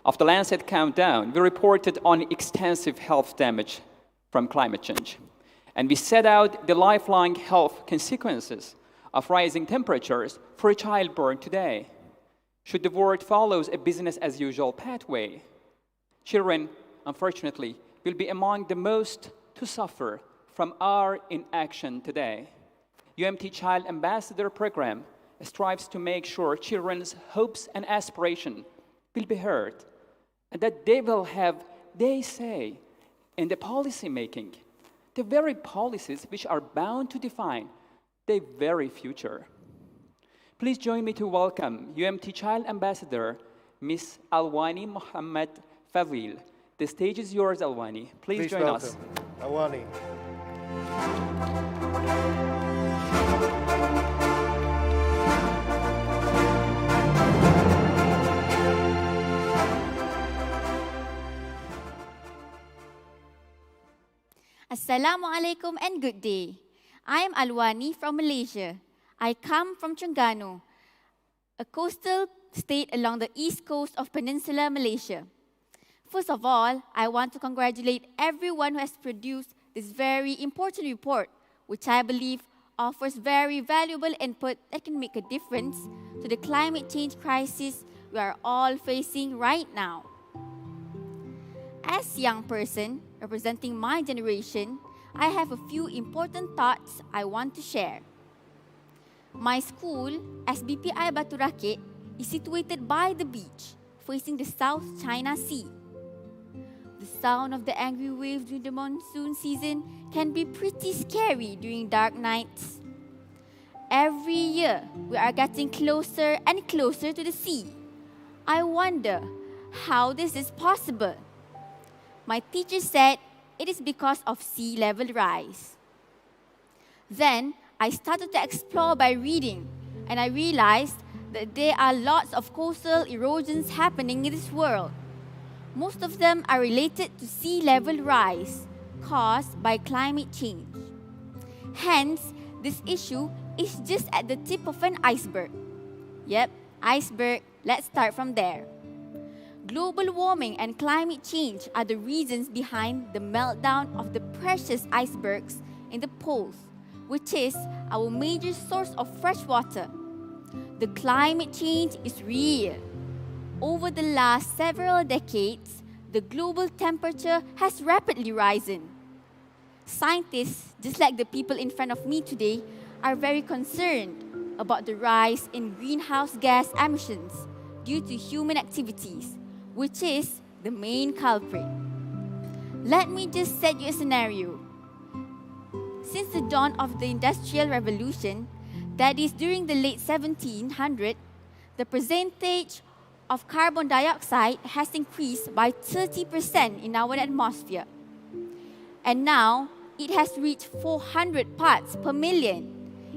of the Lancet Countdown, we reported on extensive health damage from climate change. And we set out the lifelong health consequences of rising temperatures for a child born today. Should the world follows a business-as-usual pathway, children, unfortunately, will be among the most to suffer from our inaction today. UMT Child Ambassador Program strives to make sure children's hopes and aspirations will be heard, and that they will have their say in the policy making, the very policies which are bound to define their very future. Please join me to welcome UMT Child Ambassador, Ms. Alwani Muhammad Fadil. The stage is yours, Alwani. Please join welcome. us. Alwani. Assalamualaikum and good day. I am Alwani from Malaysia. I come from Terengganu, a coastal state along the east coast of Peninsular Malaysia. First of all, I want to congratulate everyone who has produced this very important report, which I believe offers very valuable input that can make a difference to the climate change crisis we are all facing right now. As a young person representing my generation, I have a few important thoughts I want to share. My school, SBPI Batu Rakit, is situated by the beach, facing the South China Sea. The sound of the angry waves during the monsoon season can be pretty scary during dark nights. Every year, we are getting closer and closer to the sea. I wonder how this is possible. My teacher said it is because of sea level rise. Then I started to explore by reading, and I realized that there are lots of coastal erosions happening in this world. Most of them are related to sea level rise caused by climate change. Hence, this issue is just at the tip of an iceberg. Yep, iceberg, let's start from there. Global warming and climate change are the reasons behind the meltdown of the precious icebergs in the poles, which is our major source of fresh water. The climate change is real. Over the last several decades, the global temperature has rapidly risen. Scientists, just like the people in front of me today, are very concerned about the rise in greenhouse gas emissions due to human activities, which is the main culprit. Let me just set you a scenario. Since the dawn of the Industrial Revolution, that is during the late 1700s, the percentage of carbon dioxide has increased by 30% in our atmosphere. And now, it has reached 400 parts per million.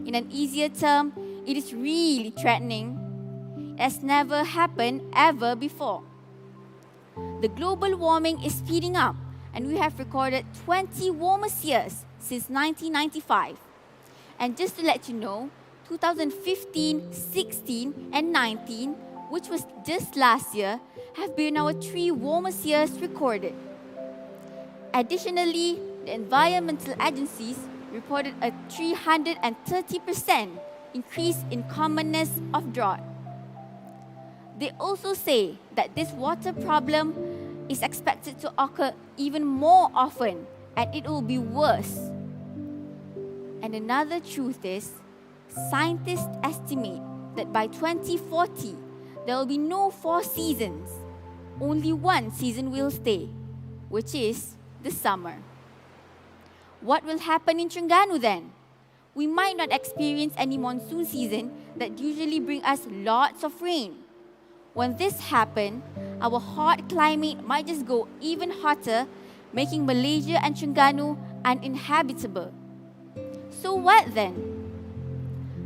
In an easier term, it is really threatening. It has never happened ever before. The global warming is speeding up, and we have recorded 20 warmest years since 1995. And just to let you know, 2015, 16, and 19, which was just last year, have been our 3 warmest years recorded. Additionally, the environmental agencies reported a 330% increase in commonness of drought. They also say that this water problem is expected to occur even more often, and it will be worse. And another truth is, scientists estimate that by 2040, there will be no 4 seasons. Only one season will stay, which is the summer. What will happen in Terengganu then? We might not experience any monsoon season that usually bring us lots of rain. When this happens, our hot climate might just go even hotter, making Malaysia and Terengganu uninhabitable. So what then?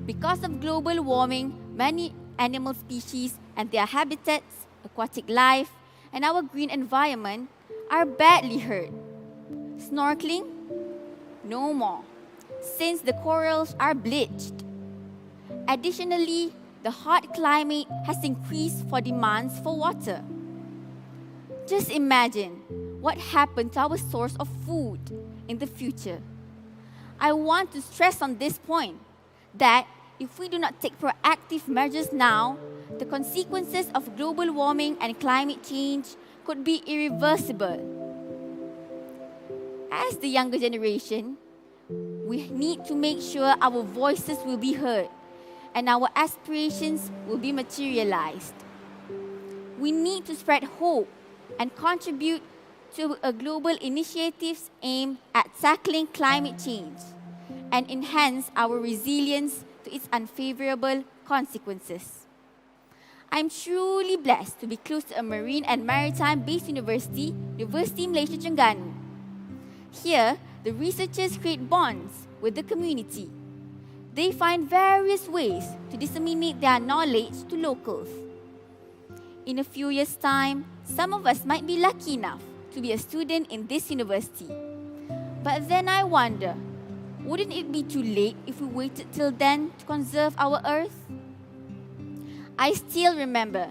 Because of global warming, many animal species and their habitats, aquatic life, and our green environment are badly hurt. Snorkeling? No more, since the corals are bleached. Additionally, the hot climate has increased for demands for water. Just imagine what happened to our source of food in the future. I want to stress on this point that if we do not take proactive measures now, the consequences of global warming and climate change could be irreversible. As the younger generation, we need to make sure our voices will be heard and our aspirations will be materialized. We need to spread hope and contribute to a global initiatives aimed at tackling climate change and enhance our resilience to its unfavorable consequences. I'm truly blessed to be close to a marine and maritime-based university, University Malaysia Terengganu. Here, the researchers create bonds with the community. They find various ways to disseminate their knowledge to locals. In a few years' time, some of us might be lucky enough to be a student in this university. But then I wonder, wouldn't it be too late if we waited till then to conserve our earth? I still remember,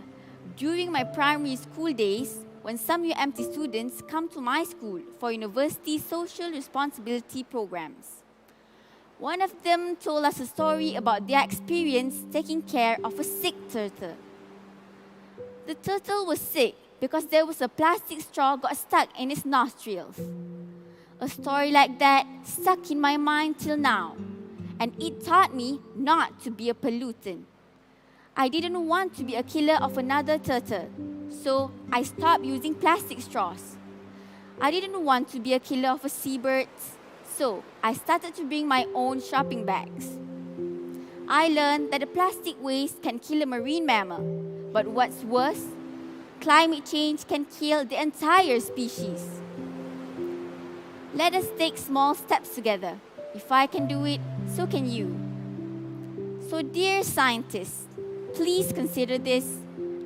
during my primary school days, when some UMT students come to my school for university social responsibility programs. One of them told us a story about their experience taking care of a sick turtle. The turtle was sick because there was a plastic straw got stuck in its nostrils. A story like that stuck in my mind till now, and it taught me not to be a pollutant. I didn't want to be a killer of another turtle, so I stopped using plastic straws. I didn't want to be a killer of a seabird, so I started to bring my own shopping bags. I learned that the plastic waste can kill a marine mammal, but what's worse, climate change can kill the entire species. Let us take small steps together. If I can do it, so can you. So dear scientists, please consider this.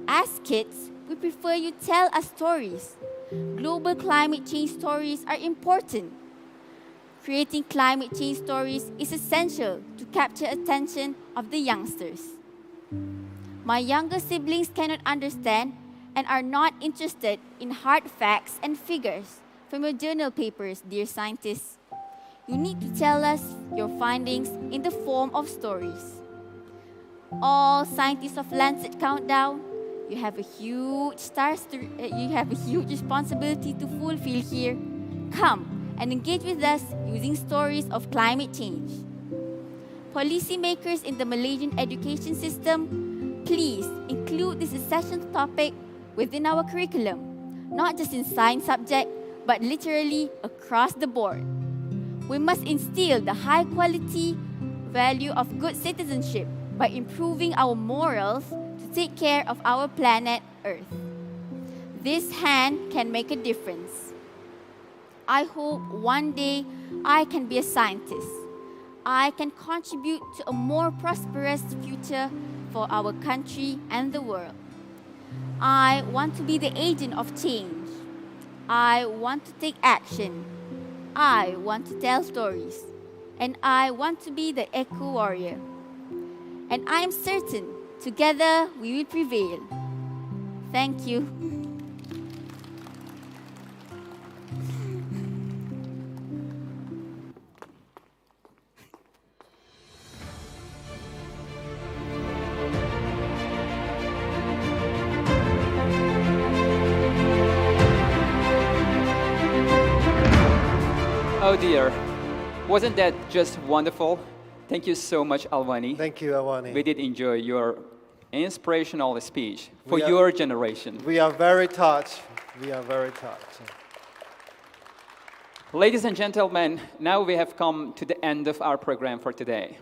As kids, we prefer you tell us stories. Global climate change stories are important. Creating climate change stories is essential to capture attention of the youngsters. My younger siblings cannot understand and are not interested in hard facts and figures from your journal papers, dear scientists. You need to tell us your findings in the form of stories. All scientists of Lancet Countdown, you have a huge responsibility to fulfill here. Come and engage with us using stories of climate change. Policymakers in the Malaysian education system, please include this essential topic within our curriculum, not just in science subject, but literally across the board. We must instill the high quality value of good citizenship by improving our morals to take care of our planet Earth. This hand can make a difference. I hope one day I can be a scientist. I can contribute to a more prosperous future for our country and the world. I want to be the agent of change. I want to take action. I want to tell stories. And I want to be the eco warrior. And I am certain together we will prevail. Thank you. Oh dear, wasn't that just wonderful? Thank you so much, Alwani. Thank you, Alwani. We did enjoy your inspirational speech for your generation. We are very touched. We are very touched. Ladies and gentlemen, now we have come to the end of our program for today.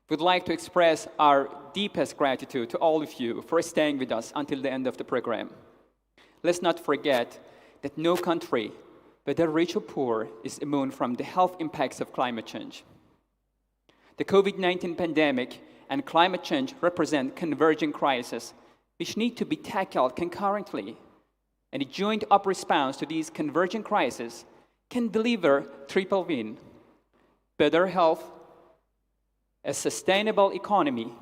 We'd like to express our deepest gratitude to all of you for staying with us until the end of the program. Let's not forget that no country, whether rich or poor, is immune from the health impacts of climate change. The COVID-19 pandemic and climate change represent converging crises which need to be tackled concurrently. And a joined-up response to these converging crises can deliver triple win: better health, a sustainable economy,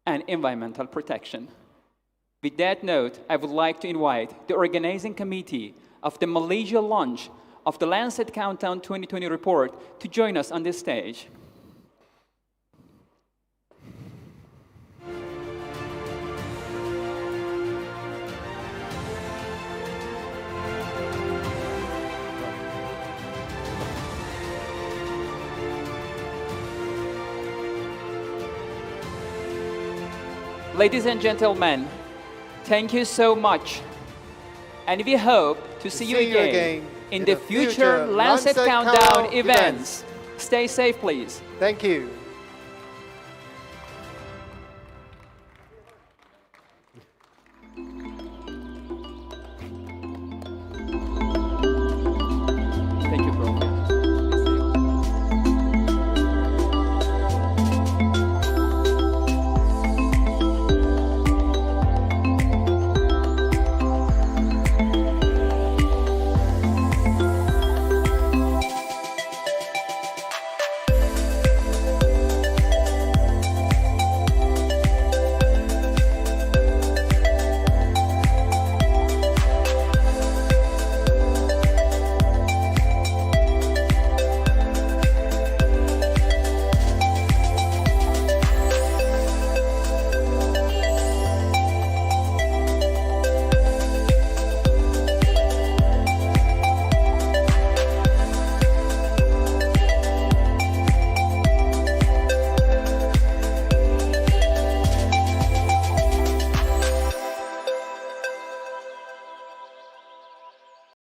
and environmental protection. With that note, I would like to invite the organizing committee of the Malaysia launch of the Lancet Countdown 2020 report to join us on this stage. Ladies and gentlemen, thank you so much. And we hope to see you again in the future Lancet Countdown events. Stay safe, please. Thank you.